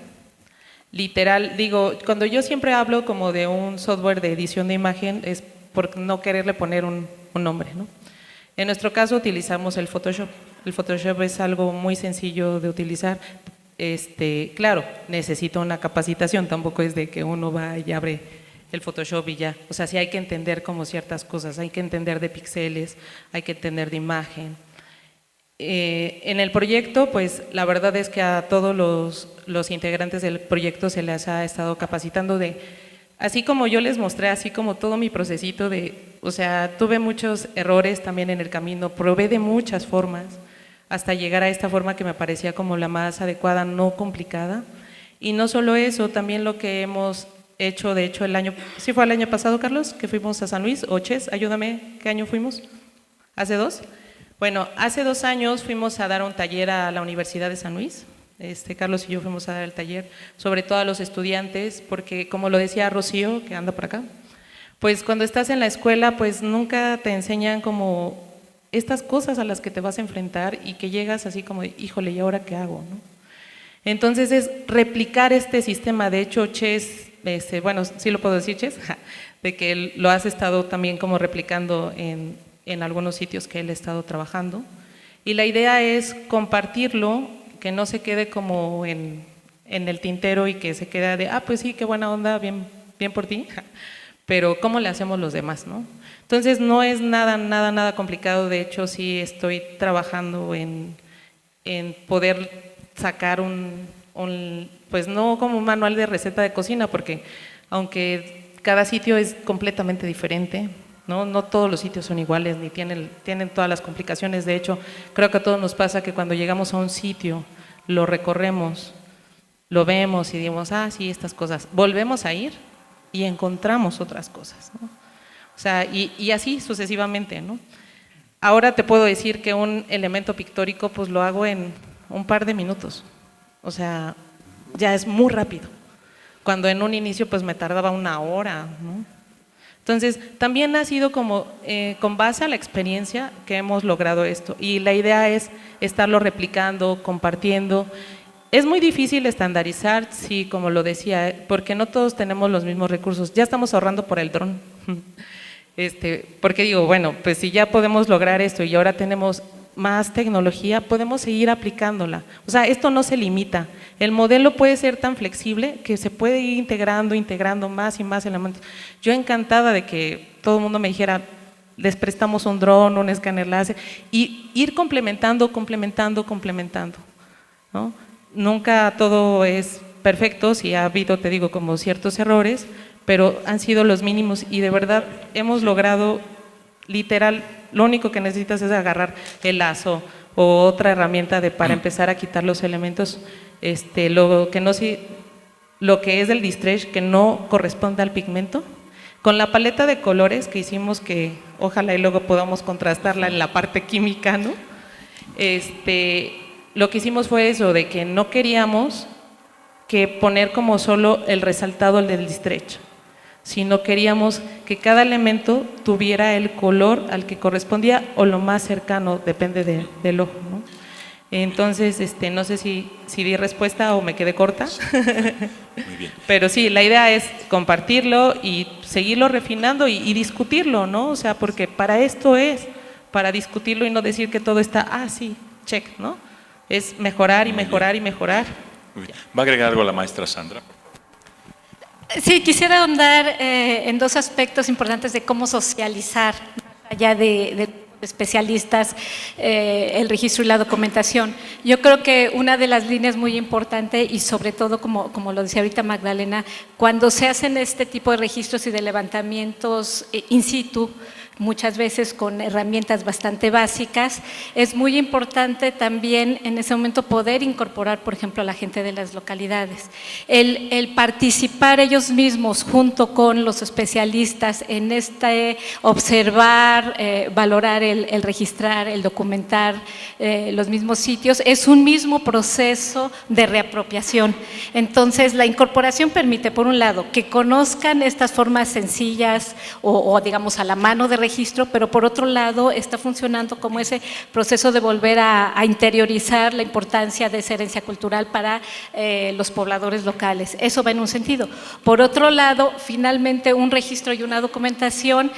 Literal, digo, cuando yo siempre hablo como de un software de edición de imagen es por no quererle poner un nombre, ¿no? En nuestro caso utilizamos el Photoshop. El Photoshop es algo muy sencillo de utilizar. Claro, necesita una capacitación, tampoco es de que uno va y abre el Photoshop y ya. O sea, sí hay que entender como ciertas cosas, hay que entender de píxeles, hay que entender de imagen. En el proyecto, pues la verdad es que a todos los integrantes del proyecto se les ha estado capacitando así como yo les mostré, así como todo mi procesito o sea, tuve muchos errores también en el camino, probé de muchas formas hasta llegar a esta forma que me parecía como la más adecuada, no complicada. Y no solo eso, también lo que hemos hecho, de hecho ¿sí fue el año pasado, Carlos, que fuimos a San Luis? ¿O Ches? Ayúdame, ¿qué año fuimos? ¿Hace 2? Bueno, hace 2 años fuimos a dar un taller a la Universidad de San Luis. Carlos y yo fuimos a dar el taller, sobre todo a los estudiantes, porque como lo decía Rocío, que anda por acá, pues cuando estás en la escuela, pues nunca te enseñan como estas cosas a las que te vas a enfrentar y que llegas así como, híjole, ¿y ahora qué hago? ¿No? Entonces es replicar este sistema. De hecho, Ches, bueno, sí lo puedo decir, Ches, de que lo has estado también como replicando en algunos sitios que él ha estado trabajando. Y la idea es compartirlo, que no se quede como en el tintero y que se quede de, pues sí, qué buena onda, bien por ti, pero ¿cómo le hacemos los demás, no? Entonces no es nada complicado. De hecho, sí estoy trabajando en poder sacar pues no como un manual de receta de cocina, porque aunque cada sitio es completamente diferente, no todos los sitios son iguales, ni tienen todas las complicaciones. De hecho, creo que a todos nos pasa que cuando llegamos a un sitio, lo recorremos, lo vemos y decimos, sí, estas cosas, volvemos a ir y encontramos otras cosas, ¿no? O sea, y así sucesivamente, ¿no? Ahora te puedo decir que un elemento pictórico pues lo hago en un par de minutos. O sea, ya es muy rápido, cuando en un inicio pues me tardaba 1 hora, ¿no? Entonces, también ha sido como con base a la experiencia que hemos logrado esto, y la idea es estarlo replicando, compartiendo. Es muy difícil estandarizar, sí, como lo decía, porque no todos tenemos los mismos recursos. Ya estamos ahorrando por el dron, porque digo, bueno, pues si ya podemos lograr esto y ahora tenemos más tecnología, podemos seguir aplicándola. O sea, esto no se limita. El modelo puede ser tan flexible que se puede ir integrando más y más elementos. Yo encantada de que todo el mundo me dijera, les prestamos un dron, un escáner láser, y ir complementando, ¿no? Nunca todo es perfecto, sí ha habido, te digo, como ciertos errores, pero han sido los mínimos y de verdad hemos logrado, literal, lo único que necesitas es agarrar el lazo o otra herramienta para empezar a quitar los elementos, lo que es del distress que no corresponde al pigmento. Con la paleta de colores que hicimos, que ojalá y luego podamos contrastarla en la parte química, ¿no? Lo que hicimos fue eso, de que no queríamos que poner como solo el resaltado el del distress, sino queríamos que cada elemento tuviera el color al que correspondía o lo más cercano, depende del ojo, ¿no? Entonces, no sé si di respuesta o me quedé corta. Muy bien. Pero sí, la idea es compartirlo y seguirlo refinando y discutirlo, ¿no? O sea, porque para esto es, para discutirlo y no decir que todo está, sí, check, ¿no? Es mejorar y mejorar y mejorar. Muy bien. ¿Va a agregar algo la maestra Sandra? Sí, quisiera ahondar en 2 aspectos importantes de cómo socializar, más allá de especialistas, el registro y la documentación. Yo creo que una de las líneas muy importantes y sobre todo, como lo decía ahorita Magdalena, cuando se hacen este tipo de registros y de levantamientos in situ, muchas veces con herramientas bastante básicas, es muy importante también en ese momento poder incorporar, por ejemplo, a la gente de las localidades. El participar ellos mismos junto con los especialistas en observar, valorar, el registrar, el documentar los mismos sitios, es un mismo proceso de reapropiación. Entonces, la incorporación permite, por un lado, que conozcan estas formas sencillas o digamos, a la mano de registro, pero por otro lado está funcionando como ese proceso de volver a interiorizar la importancia de esa herencia cultural para los pobladores locales. Eso va en un sentido. Por otro lado, finalmente un registro y una documentación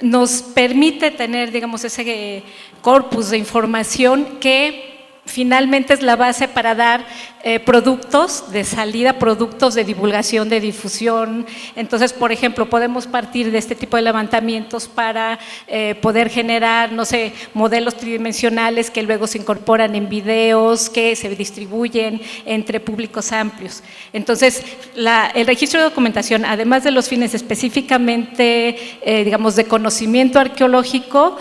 nos permite tener, digamos, ese corpus de información que finalmente es la base para dar productos de salida, productos de divulgación, de difusión. Entonces, por ejemplo, podemos partir de este tipo de levantamientos para poder generar, no sé, modelos tridimensionales que luego se incorporan en videos, que se distribuyen entre públicos amplios. Entonces, el registro de documentación, además de los fines específicamente, digamos, de conocimiento arqueológico,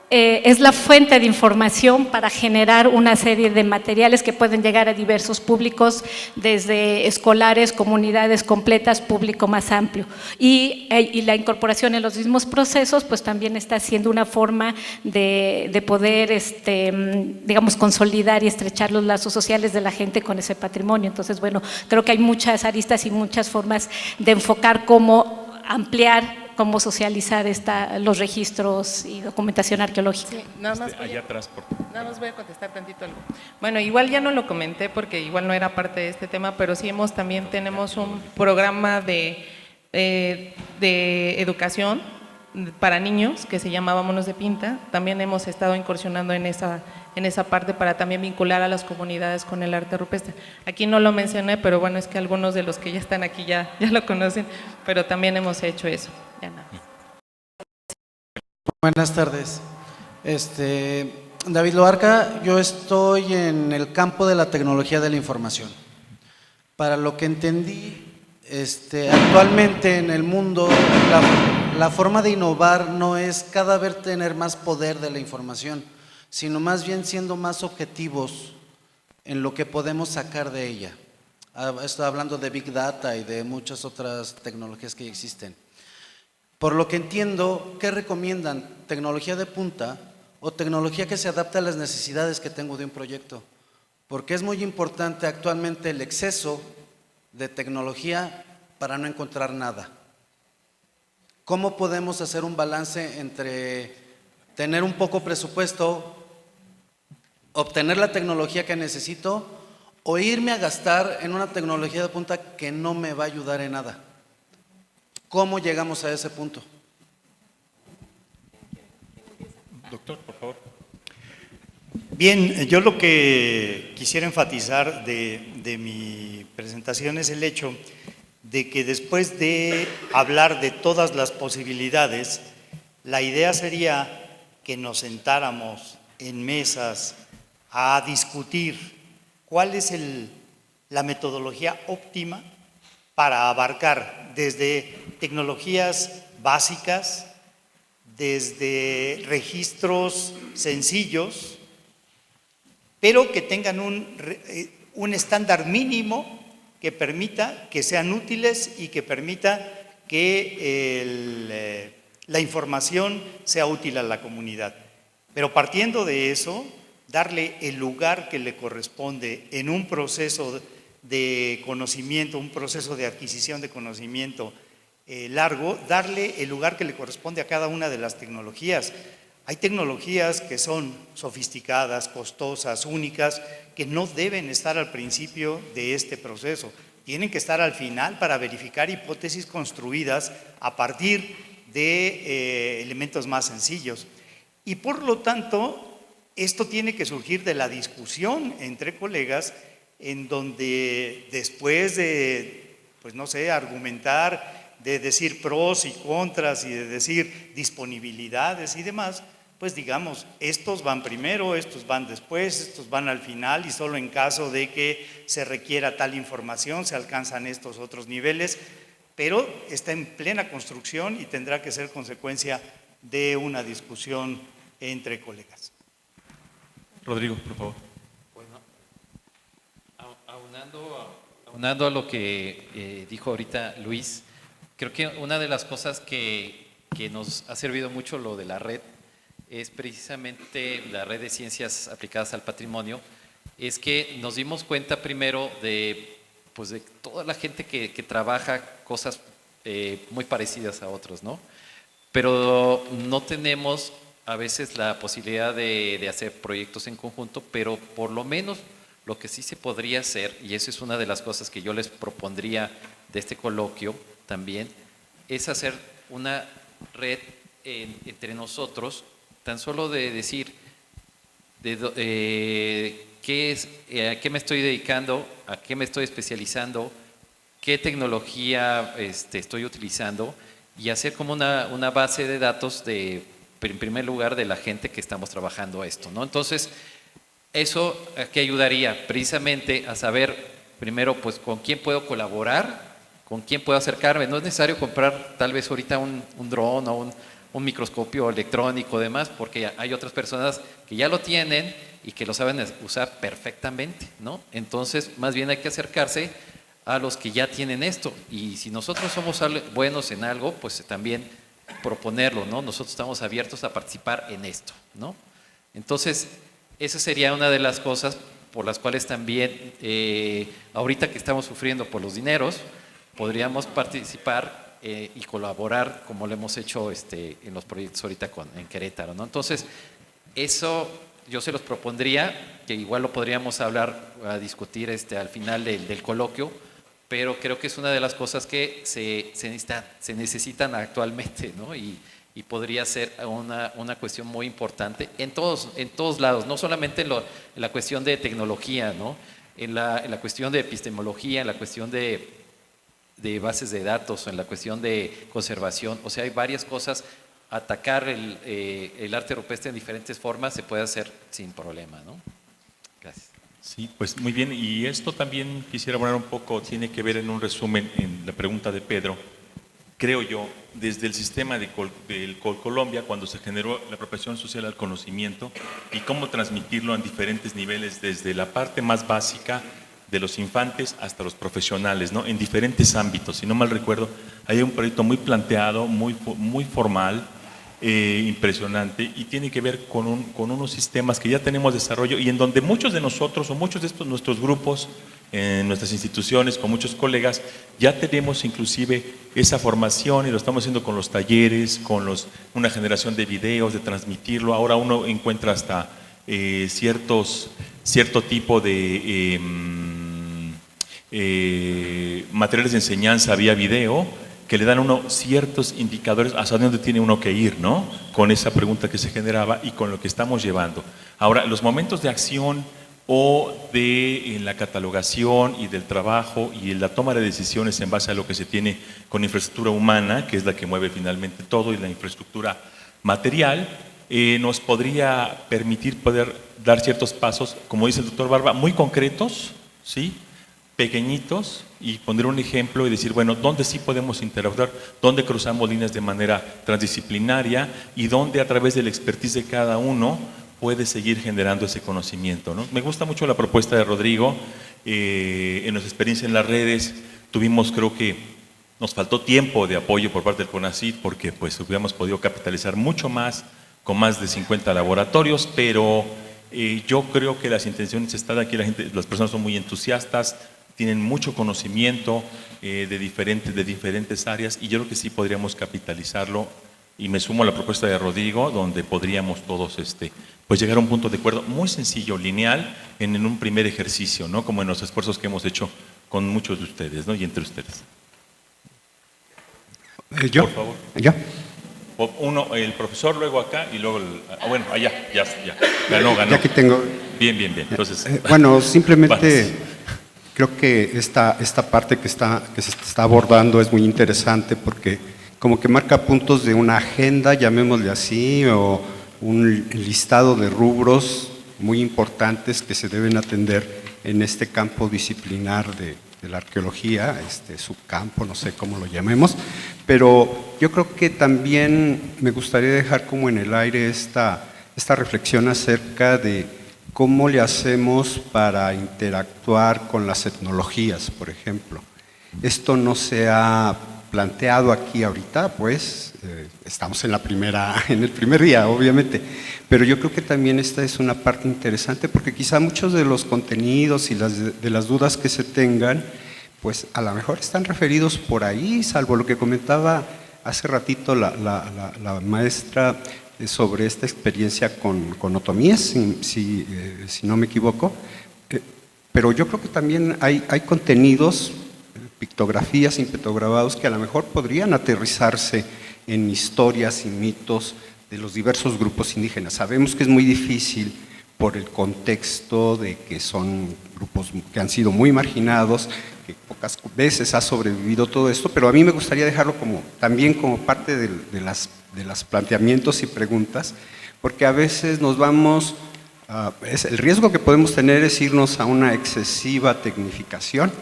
es la fuente de información para generar una serie de materiales que pueden llegar a diversos públicos, desde escolares, comunidades completas, público más amplio. Y la incorporación en los mismos procesos, pues también está siendo una forma de poder, digamos, consolidar y estrechar los lazos sociales de la gente con ese patrimonio. Entonces, bueno, creo que hay muchas aristas y muchas formas de enfocar cómo ampliar, cómo socializar los registros y documentación arqueológica. Sí, nada más allá atrás, nada más voy a contestar tantito algo. Bueno, igual ya no lo comenté porque igual no era parte de este tema, pero sí también tenemos un programa de educación para niños que se llama Vámonos de Pinta. También hemos estado incursionando en esa parte para también vincular a las comunidades con el arte rupestre. Aquí no lo mencioné, pero bueno, es que algunos de los que ya están aquí ya lo conocen, pero también hemos hecho eso. Ya nada. Buenas tardes. David Loarca, yo estoy en el campo de la tecnología de la información. Para lo que entendí, actualmente en el mundo la forma de innovar no es cada vez tener más poder de la información, sino más bien siendo más objetivos en lo que podemos sacar de ella. Estoy hablando de Big Data y de muchas otras tecnologías que existen. Por lo que entiendo, ¿qué recomiendan? ¿Tecnología de punta o tecnología que se adapte a las necesidades que tengo de un proyecto? porque es muy importante actualmente el exceso de tecnología para no encontrar nada. ¿Cómo podemos hacer un balance entre tener un poco presupuesto, obtener la tecnología que necesito o irme a gastar en una tecnología de punta que no me va a ayudar en nada? ¿Cómo llegamos a ese punto? Doctor, por favor. Bien, yo lo que quisiera enfatizar de mi presentación es el hecho de que después de hablar de todas las posibilidades, la idea sería que nos sentáramos en mesas a discutir cuál es la metodología óptima para abarcar desde tecnologías básicas, desde registros sencillos, pero que tengan un estándar mínimo que permita que sean útiles y que permita que la información sea útil a la comunidad. Pero partiendo de eso, darle el lugar que le corresponde en un proceso de conocimiento, un proceso de adquisición de conocimiento largo, darle el lugar que le corresponde a cada una de las tecnologías. Hay tecnologías que son sofisticadas, costosas, únicas, que no deben estar al principio de este proceso. Tienen que estar al final para verificar hipótesis construidas a partir de elementos más sencillos. Y por lo tanto, esto tiene que surgir de la discusión entre colegas, en donde después de, pues no sé, argumentar, de decir pros y contras y de decir disponibilidades y demás, pues digamos, estos van primero, estos van después, estos van al final y solo en caso de que se requiera tal información se alcanzan estos otros niveles, pero está en plena construcción y tendrá que ser consecuencia de una discusión entre colegas. Rodrigo, por favor. Bueno, aunando a lo que dijo ahorita Luis, creo que una de las cosas que nos ha servido mucho lo de la red es precisamente la red de ciencias aplicadas al patrimonio, es que nos dimos cuenta primero de toda la gente que trabaja cosas muy parecidas a otros, ¿no? Pero no tenemos a veces la posibilidad de hacer proyectos en conjunto, pero por lo menos lo que sí se podría hacer, y eso es una de las cosas que yo les propondría de este coloquio también, es hacer una red entre nosotros, tan solo de decir a qué me estoy dedicando, a qué me estoy especializando, qué tecnología estoy utilizando y hacer como una base de datos en primer lugar de la gente que estamos trabajando esto, ¿no? Entonces, eso ¿a qué ayudaría? Precisamente a saber primero pues con quién puedo colaborar, con quién puedo acercarme. No es necesario comprar tal vez ahorita un dron o un microscopio electrónico, demás, porque hay otras personas que ya lo tienen y que lo saben usar perfectamente, ¿no? Entonces, más bien hay que acercarse a los que ya tienen esto. Y si nosotros somos buenos en algo, pues también proponerlo, ¿no? Nosotros estamos abiertos a participar en esto, ¿no? Entonces, esa sería una de las cosas por las cuales también, ahorita que estamos sufriendo por los dineros, podríamos participar y colaborar como lo hemos hecho en los proyectos ahorita en Querétaro, ¿no? Entonces, eso yo se los propondría, que igual lo podríamos hablar, a discutir al final del coloquio, pero creo que es una de las cosas que se necesitan actualmente, ¿no? Y podría ser una cuestión muy importante en todos lados, no solamente en la cuestión de tecnología, ¿no? En la cuestión de epistemología, en la cuestión de bases de datos, en la cuestión de conservación, o sea, hay varias cosas. Atacar el arte rupestre en diferentes formas se puede hacer sin problema, ¿no? Gracias. Sí, pues muy bien, y esto también quisiera hablar un poco, tiene que ver en un resumen en la pregunta de Pedro. Creo yo, desde el sistema del Colombia, cuando se generó la apropiación social al conocimiento y cómo transmitirlo en diferentes niveles, desde la parte más básica de los infantes hasta los profesionales, ¿no? En diferentes ámbitos. Si no mal recuerdo, hay un proyecto muy planteado, muy formal, impresionante y tiene que ver con unos sistemas que ya tenemos desarrollo y en donde muchos de nosotros o muchos de estos nuestros grupos, en nuestras instituciones, con muchos colegas, ya tenemos inclusive esa formación y lo estamos haciendo con los talleres, con una generación de videos, de transmitirlo. Ahora uno encuentra hasta cierto tipo de materiales de enseñanza vía video que le dan a uno ciertos indicadores hacia dónde tiene uno que ir, ¿no? Con esa pregunta que se generaba y con lo que estamos llevando. Ahora, los momentos de acción o de la catalogación y del trabajo y la toma de decisiones en base a lo que se tiene con infraestructura humana, que es la que mueve finalmente todo, y la infraestructura material, nos podría permitir poder dar ciertos pasos, como dice el doctor Barba, muy concretos, ¿sí?, pequeñitos, y poner un ejemplo y decir, bueno, ¿dónde sí podemos interactuar? ¿Dónde cruzamos líneas de manera transdisciplinaria? Y dónde a través del expertise de cada uno puede seguir generando ese conocimiento, ¿no? Me gusta mucho la propuesta de Rodrigo. En nuestra experiencia en las redes tuvimos, creo que nos faltó tiempo de apoyo por parte del CONACYT porque pues hubiéramos podido capitalizar mucho más con más de 50 laboratorios, pero yo creo que las intenciones están aquí, las personas son muy entusiastas, tienen mucho conocimiento de diferentes áreas y yo creo que sí podríamos capitalizarlo y me sumo a la propuesta de Rodrigo donde podríamos todos pues llegar a un punto de acuerdo muy sencillo, lineal, en un primer ejercicio, ¿no? Como en los esfuerzos que hemos hecho con muchos de ustedes, ¿no? Y entre ustedes. ¿Yo? Por favor. ¿Yo? Uno, el profesor, luego acá y luego bueno, allá, ya. Ganó. Ya aquí tengo. Bien. Entonces, bueno, simplemente vas. creo que esta parte que se está abordando es muy interesante porque como que marca puntos de una agenda, llamémosle así, o un listado de rubros muy importantes que se deben atender en este campo disciplinar de la arqueología, subcampo, no sé cómo lo llamemos, pero yo creo que también me gustaría dejar como en el aire esta reflexión acerca de cómo le hacemos para interactuar con las etnologías, por ejemplo. Esto no se ha planteado aquí ahorita, pues estamos en el primer día, obviamente, pero yo creo que también esta es una parte interesante porque quizá muchos de los contenidos y de las dudas que se tengan, pues a lo mejor están referidos por ahí, salvo lo que comentaba hace ratito la maestra sobre esta experiencia con otomíes, si no me equivoco, pero yo creo que también hay contenidos, pictografías y petrograbados que a lo mejor podrían aterrizarse en historias y mitos de los diversos grupos indígenas. Sabemos que es muy difícil por el contexto de que son grupos que han sido muy marginados, que pocas veces ha sobrevivido todo esto, pero a mí me gustaría dejarlo también como parte de los planteamientos y preguntas, porque a veces nos vamos, el riesgo que podemos tener es irnos a una excesiva tecnificación,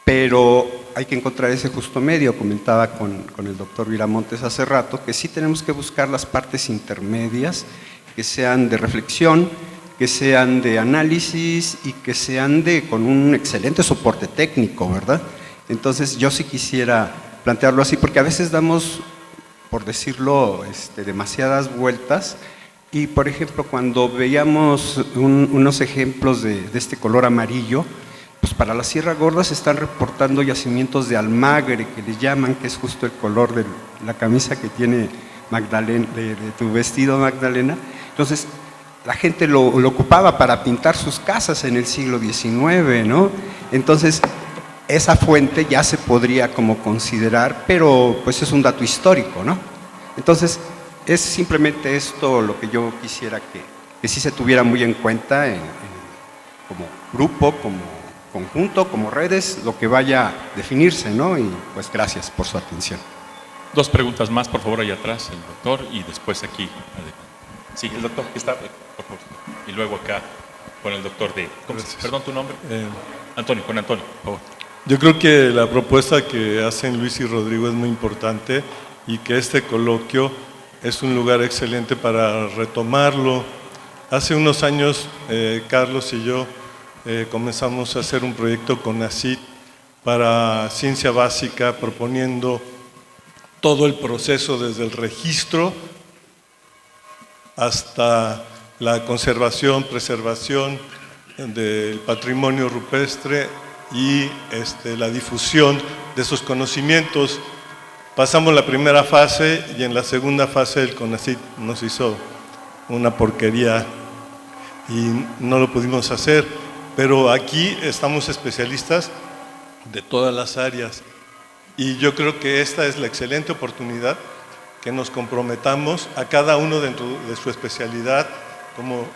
pero hay que encontrar ese justo medio. Comentaba con el doctor Viramontes hace rato que sí tenemos que buscar las partes intermedias que sean de reflexión, que sean de análisis y que sean con un excelente soporte técnico, ¿verdad? Entonces yo sí quisiera plantearlo así porque a veces damos, por decirlo, demasiadas vueltas y por ejemplo cuando veíamos unos ejemplos de este color amarillo, pues para la Sierra Gorda se están reportando yacimientos de almagre, que les llaman, que es justo el color de la camisa que tiene Magdalena, de tu vestido, Magdalena. Entonces, la gente lo ocupaba para pintar sus casas en el siglo XIX, ¿no? Entonces, esa fuente ya se podría como considerar, pero pues es un dato histórico, ¿no? Entonces, es simplemente esto lo que yo quisiera que sí se tuviera muy en cuenta como grupo, como conjunto, como redes, lo que vaya a definirse, ¿no? Y pues gracias por su atención. Dos preguntas más, por favor, allá atrás, el doctor, y después aquí. Sí, el doctor que está, por favor. Y luego acá con el doctor perdón, ¿tu nombre? Antonio, con Antonio, por favor. Yo creo que la propuesta que hacen Luis y Rodrigo es muy importante y que este coloquio es un lugar excelente para retomarlo. Hace unos años, Carlos y yo comenzamos a hacer un proyecto con CONACYT para ciencia básica, proponiendo todo el proceso desde el registro hasta la conservación, preservación del patrimonio rupestre y la difusión de esos conocimientos. Pasamos la primera fase y en la segunda fase el CONACYT nos hizo una porquería y no lo pudimos hacer, pero aquí estamos especialistas de todas las áreas y yo creo que esta es la excelente oportunidad que nos comprometamos a cada uno dentro de su especialidad, como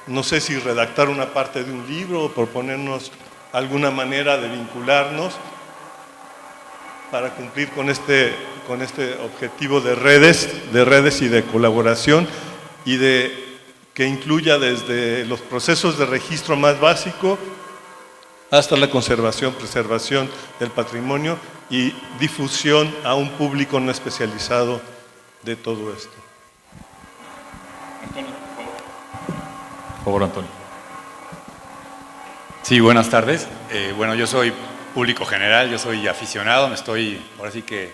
no sé si redactar una parte de un libro o proponernos alguna manera de vincularnos para cumplir con este objetivo de redes y de colaboración y que incluya desde los procesos de registro más básico hasta la conservación, preservación del patrimonio y difusión a un público no especializado de todo esto. Por favor, Antonio. Sí, buenas tardes. Bueno, yo soy público general, yo soy aficionado, me estoy ahora sí que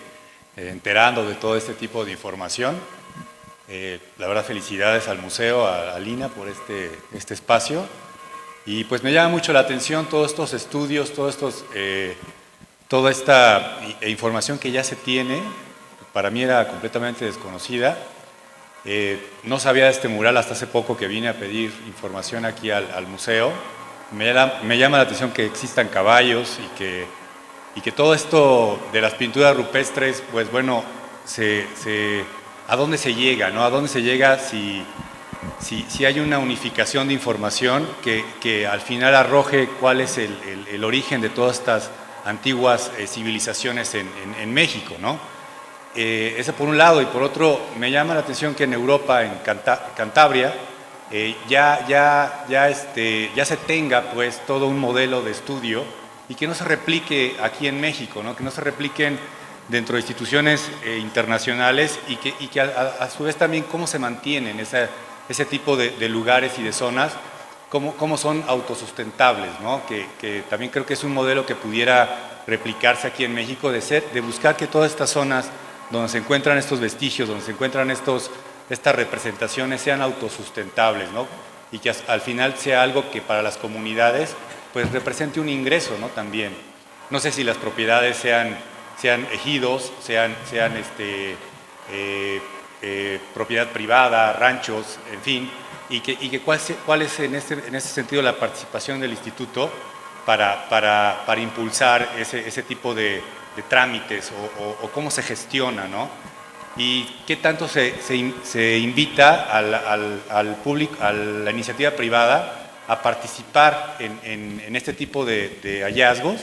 enterando de todo este tipo de información. La verdad, felicidades al museo, a Lina por este espacio. Y pues me llama mucho la atención todos estos estudios, toda esta información que ya se tiene. Para mí era completamente desconocida. No sabía de este mural hasta hace poco que vine a pedir información aquí al museo. Me llama la atención que existan caballos y que todo esto de las pinturas rupestres, pues bueno, ¿a dónde se llega? ¿No? ¿A dónde se llega si hay una unificación de información que al final arroje cuál es el origen de todas estas antiguas civilizaciones en México, ¿no? Ese por un lado, y por otro me llama la atención que en Europa, en Cantabria, ya se tenga pues todo un modelo de estudio y que no se replique aquí en México, ¿no? Que no se repliquen dentro de instituciones internacionales y que a su vez también cómo se mantienen ese tipo de lugares y de zonas, cómo son autosustentables, ¿no? Que también creo que es un modelo que pudiera replicarse aquí en México, de buscar que todas estas zonas donde se encuentran estos vestigios, donde se encuentran estas representaciones sean autosustentables, ¿no? Y que al final sea algo que para las comunidades pues represente un ingreso, ¿no? También. No sé si las propiedades sean ejidos, sean propiedad privada, ranchos, en fin, y que cuál es en ese sentido la participación del instituto para impulsar ese tipo de trámites o cómo se gestiona, ¿no? Y qué tanto se invita al público, a la iniciativa privada a participar en este tipo de hallazgos,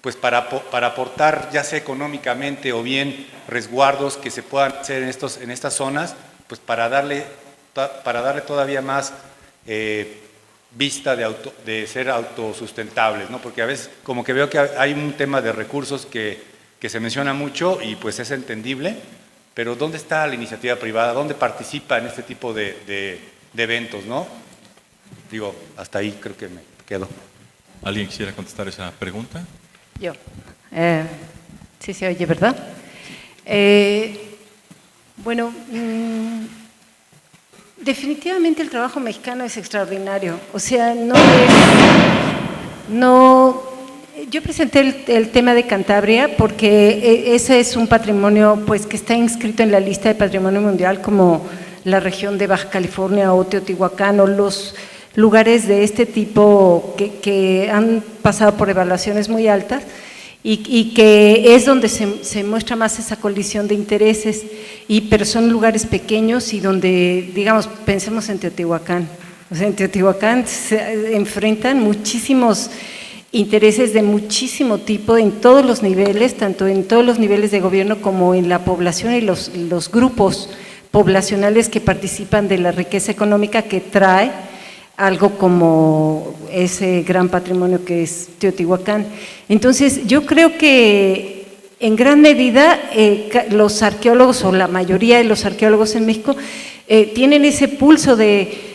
pues para aportar ya sea económicamente o bien resguardos que se puedan hacer en estas zonas, pues para darle todavía más vista de ser autosustentables, ¿no? Porque a veces como que veo que hay un tema de recursos que se menciona mucho y pues es entendible, pero ¿dónde está la iniciativa privada? ¿Dónde participa en este tipo de eventos, no? Digo, hasta ahí creo que me quedo. ¿Alguien quisiera contestar esa pregunta? Yo. Sí se oye, ¿verdad? Bueno, definitivamente el trabajo mexicano es extraordinario. O sea, yo presenté el tema de Cantabria porque ese es un patrimonio pues, que está inscrito en la lista de Patrimonio Mundial como la región de Baja California o Teotihuacán o los lugares de este tipo que han pasado por evaluaciones muy altas y que es donde se muestra más esa colisión de intereses, pero son lugares pequeños y donde, digamos, pensemos en Teotihuacán. O sea, en Teotihuacán se enfrentan muchísimos intereses de muchísimo tipo en todos los niveles, tanto en todos los niveles de gobierno como en la población y los grupos poblacionales que participan de la riqueza económica que trae algo como ese gran patrimonio que es Teotihuacán. Entonces, yo creo que en gran medida los arqueólogos o la mayoría de los arqueólogos en México tienen ese pulso de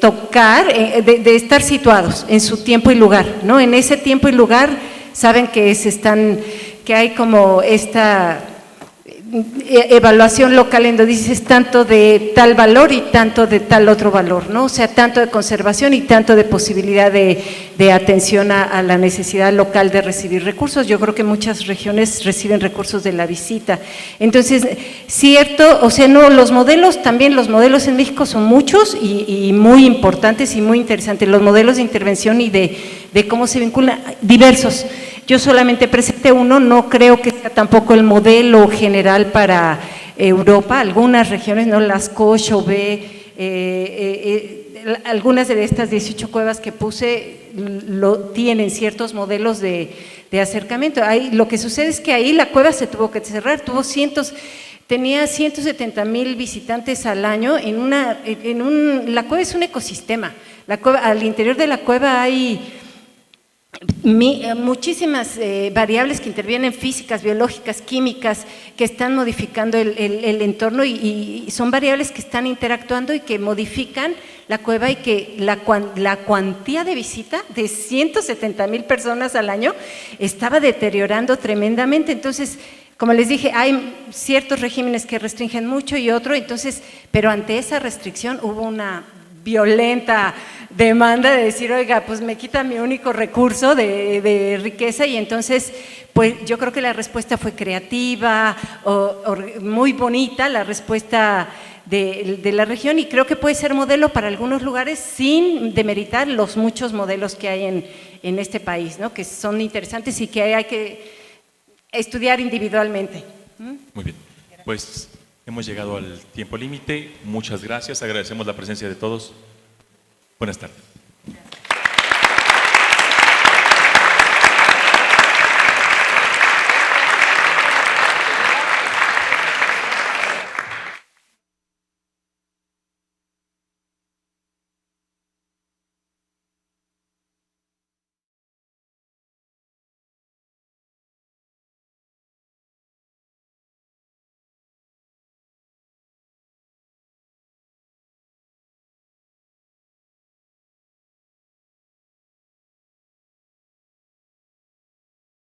tocar, de estar situados en su tiempo y lugar, ¿no? En ese tiempo y lugar saben que hay como esta evaluación local en donde dices tanto de tal valor y tanto de tal otro valor, ¿no? O sea, tanto de conservación y tanto de posibilidad de atención a la necesidad local de recibir recursos. Yo creo que muchas regiones reciben recursos de la visita. Entonces, cierto, o sea, no, los modelos, también los modelos en México son muchos y muy importantes y muy interesantes. Los modelos de intervención y de cómo se vinculan, diversos. Yo solamente presenté uno, no creo que sea tampoco el modelo general para Europa. Algunas regiones, ¿no? Las Coche, Chauvet, algunas de estas 18 cuevas que puse tienen ciertos modelos de acercamiento. Ahí, lo que sucede es que ahí la cueva se tuvo que cerrar, tenía 170,000 visitantes al año. La cueva es un ecosistema. Al interior de la cueva hay muchísimas variables que intervienen, físicas, biológicas, químicas, que están modificando el entorno y son variables que están interactuando y que modifican la cueva, y que la cuantía de visita de 170,000 personas al año estaba deteriorando tremendamente. Entonces, como les dije, hay ciertos regímenes que restringen mucho y otro, entonces, pero ante esa restricción hubo una violenta demanda de decir, oiga, pues me quita mi único recurso de riqueza, y entonces, pues yo creo que la respuesta fue creativa, muy bonita la respuesta de la región, y creo que puede ser modelo para algunos lugares sin demeritar los muchos modelos que hay en este país, ¿no? Que son interesantes y que hay que estudiar individualmente. Muy bien, pues hemos llegado al tiempo límite. Muchas gracias, agradecemos la presencia de todos. Buenas tardes.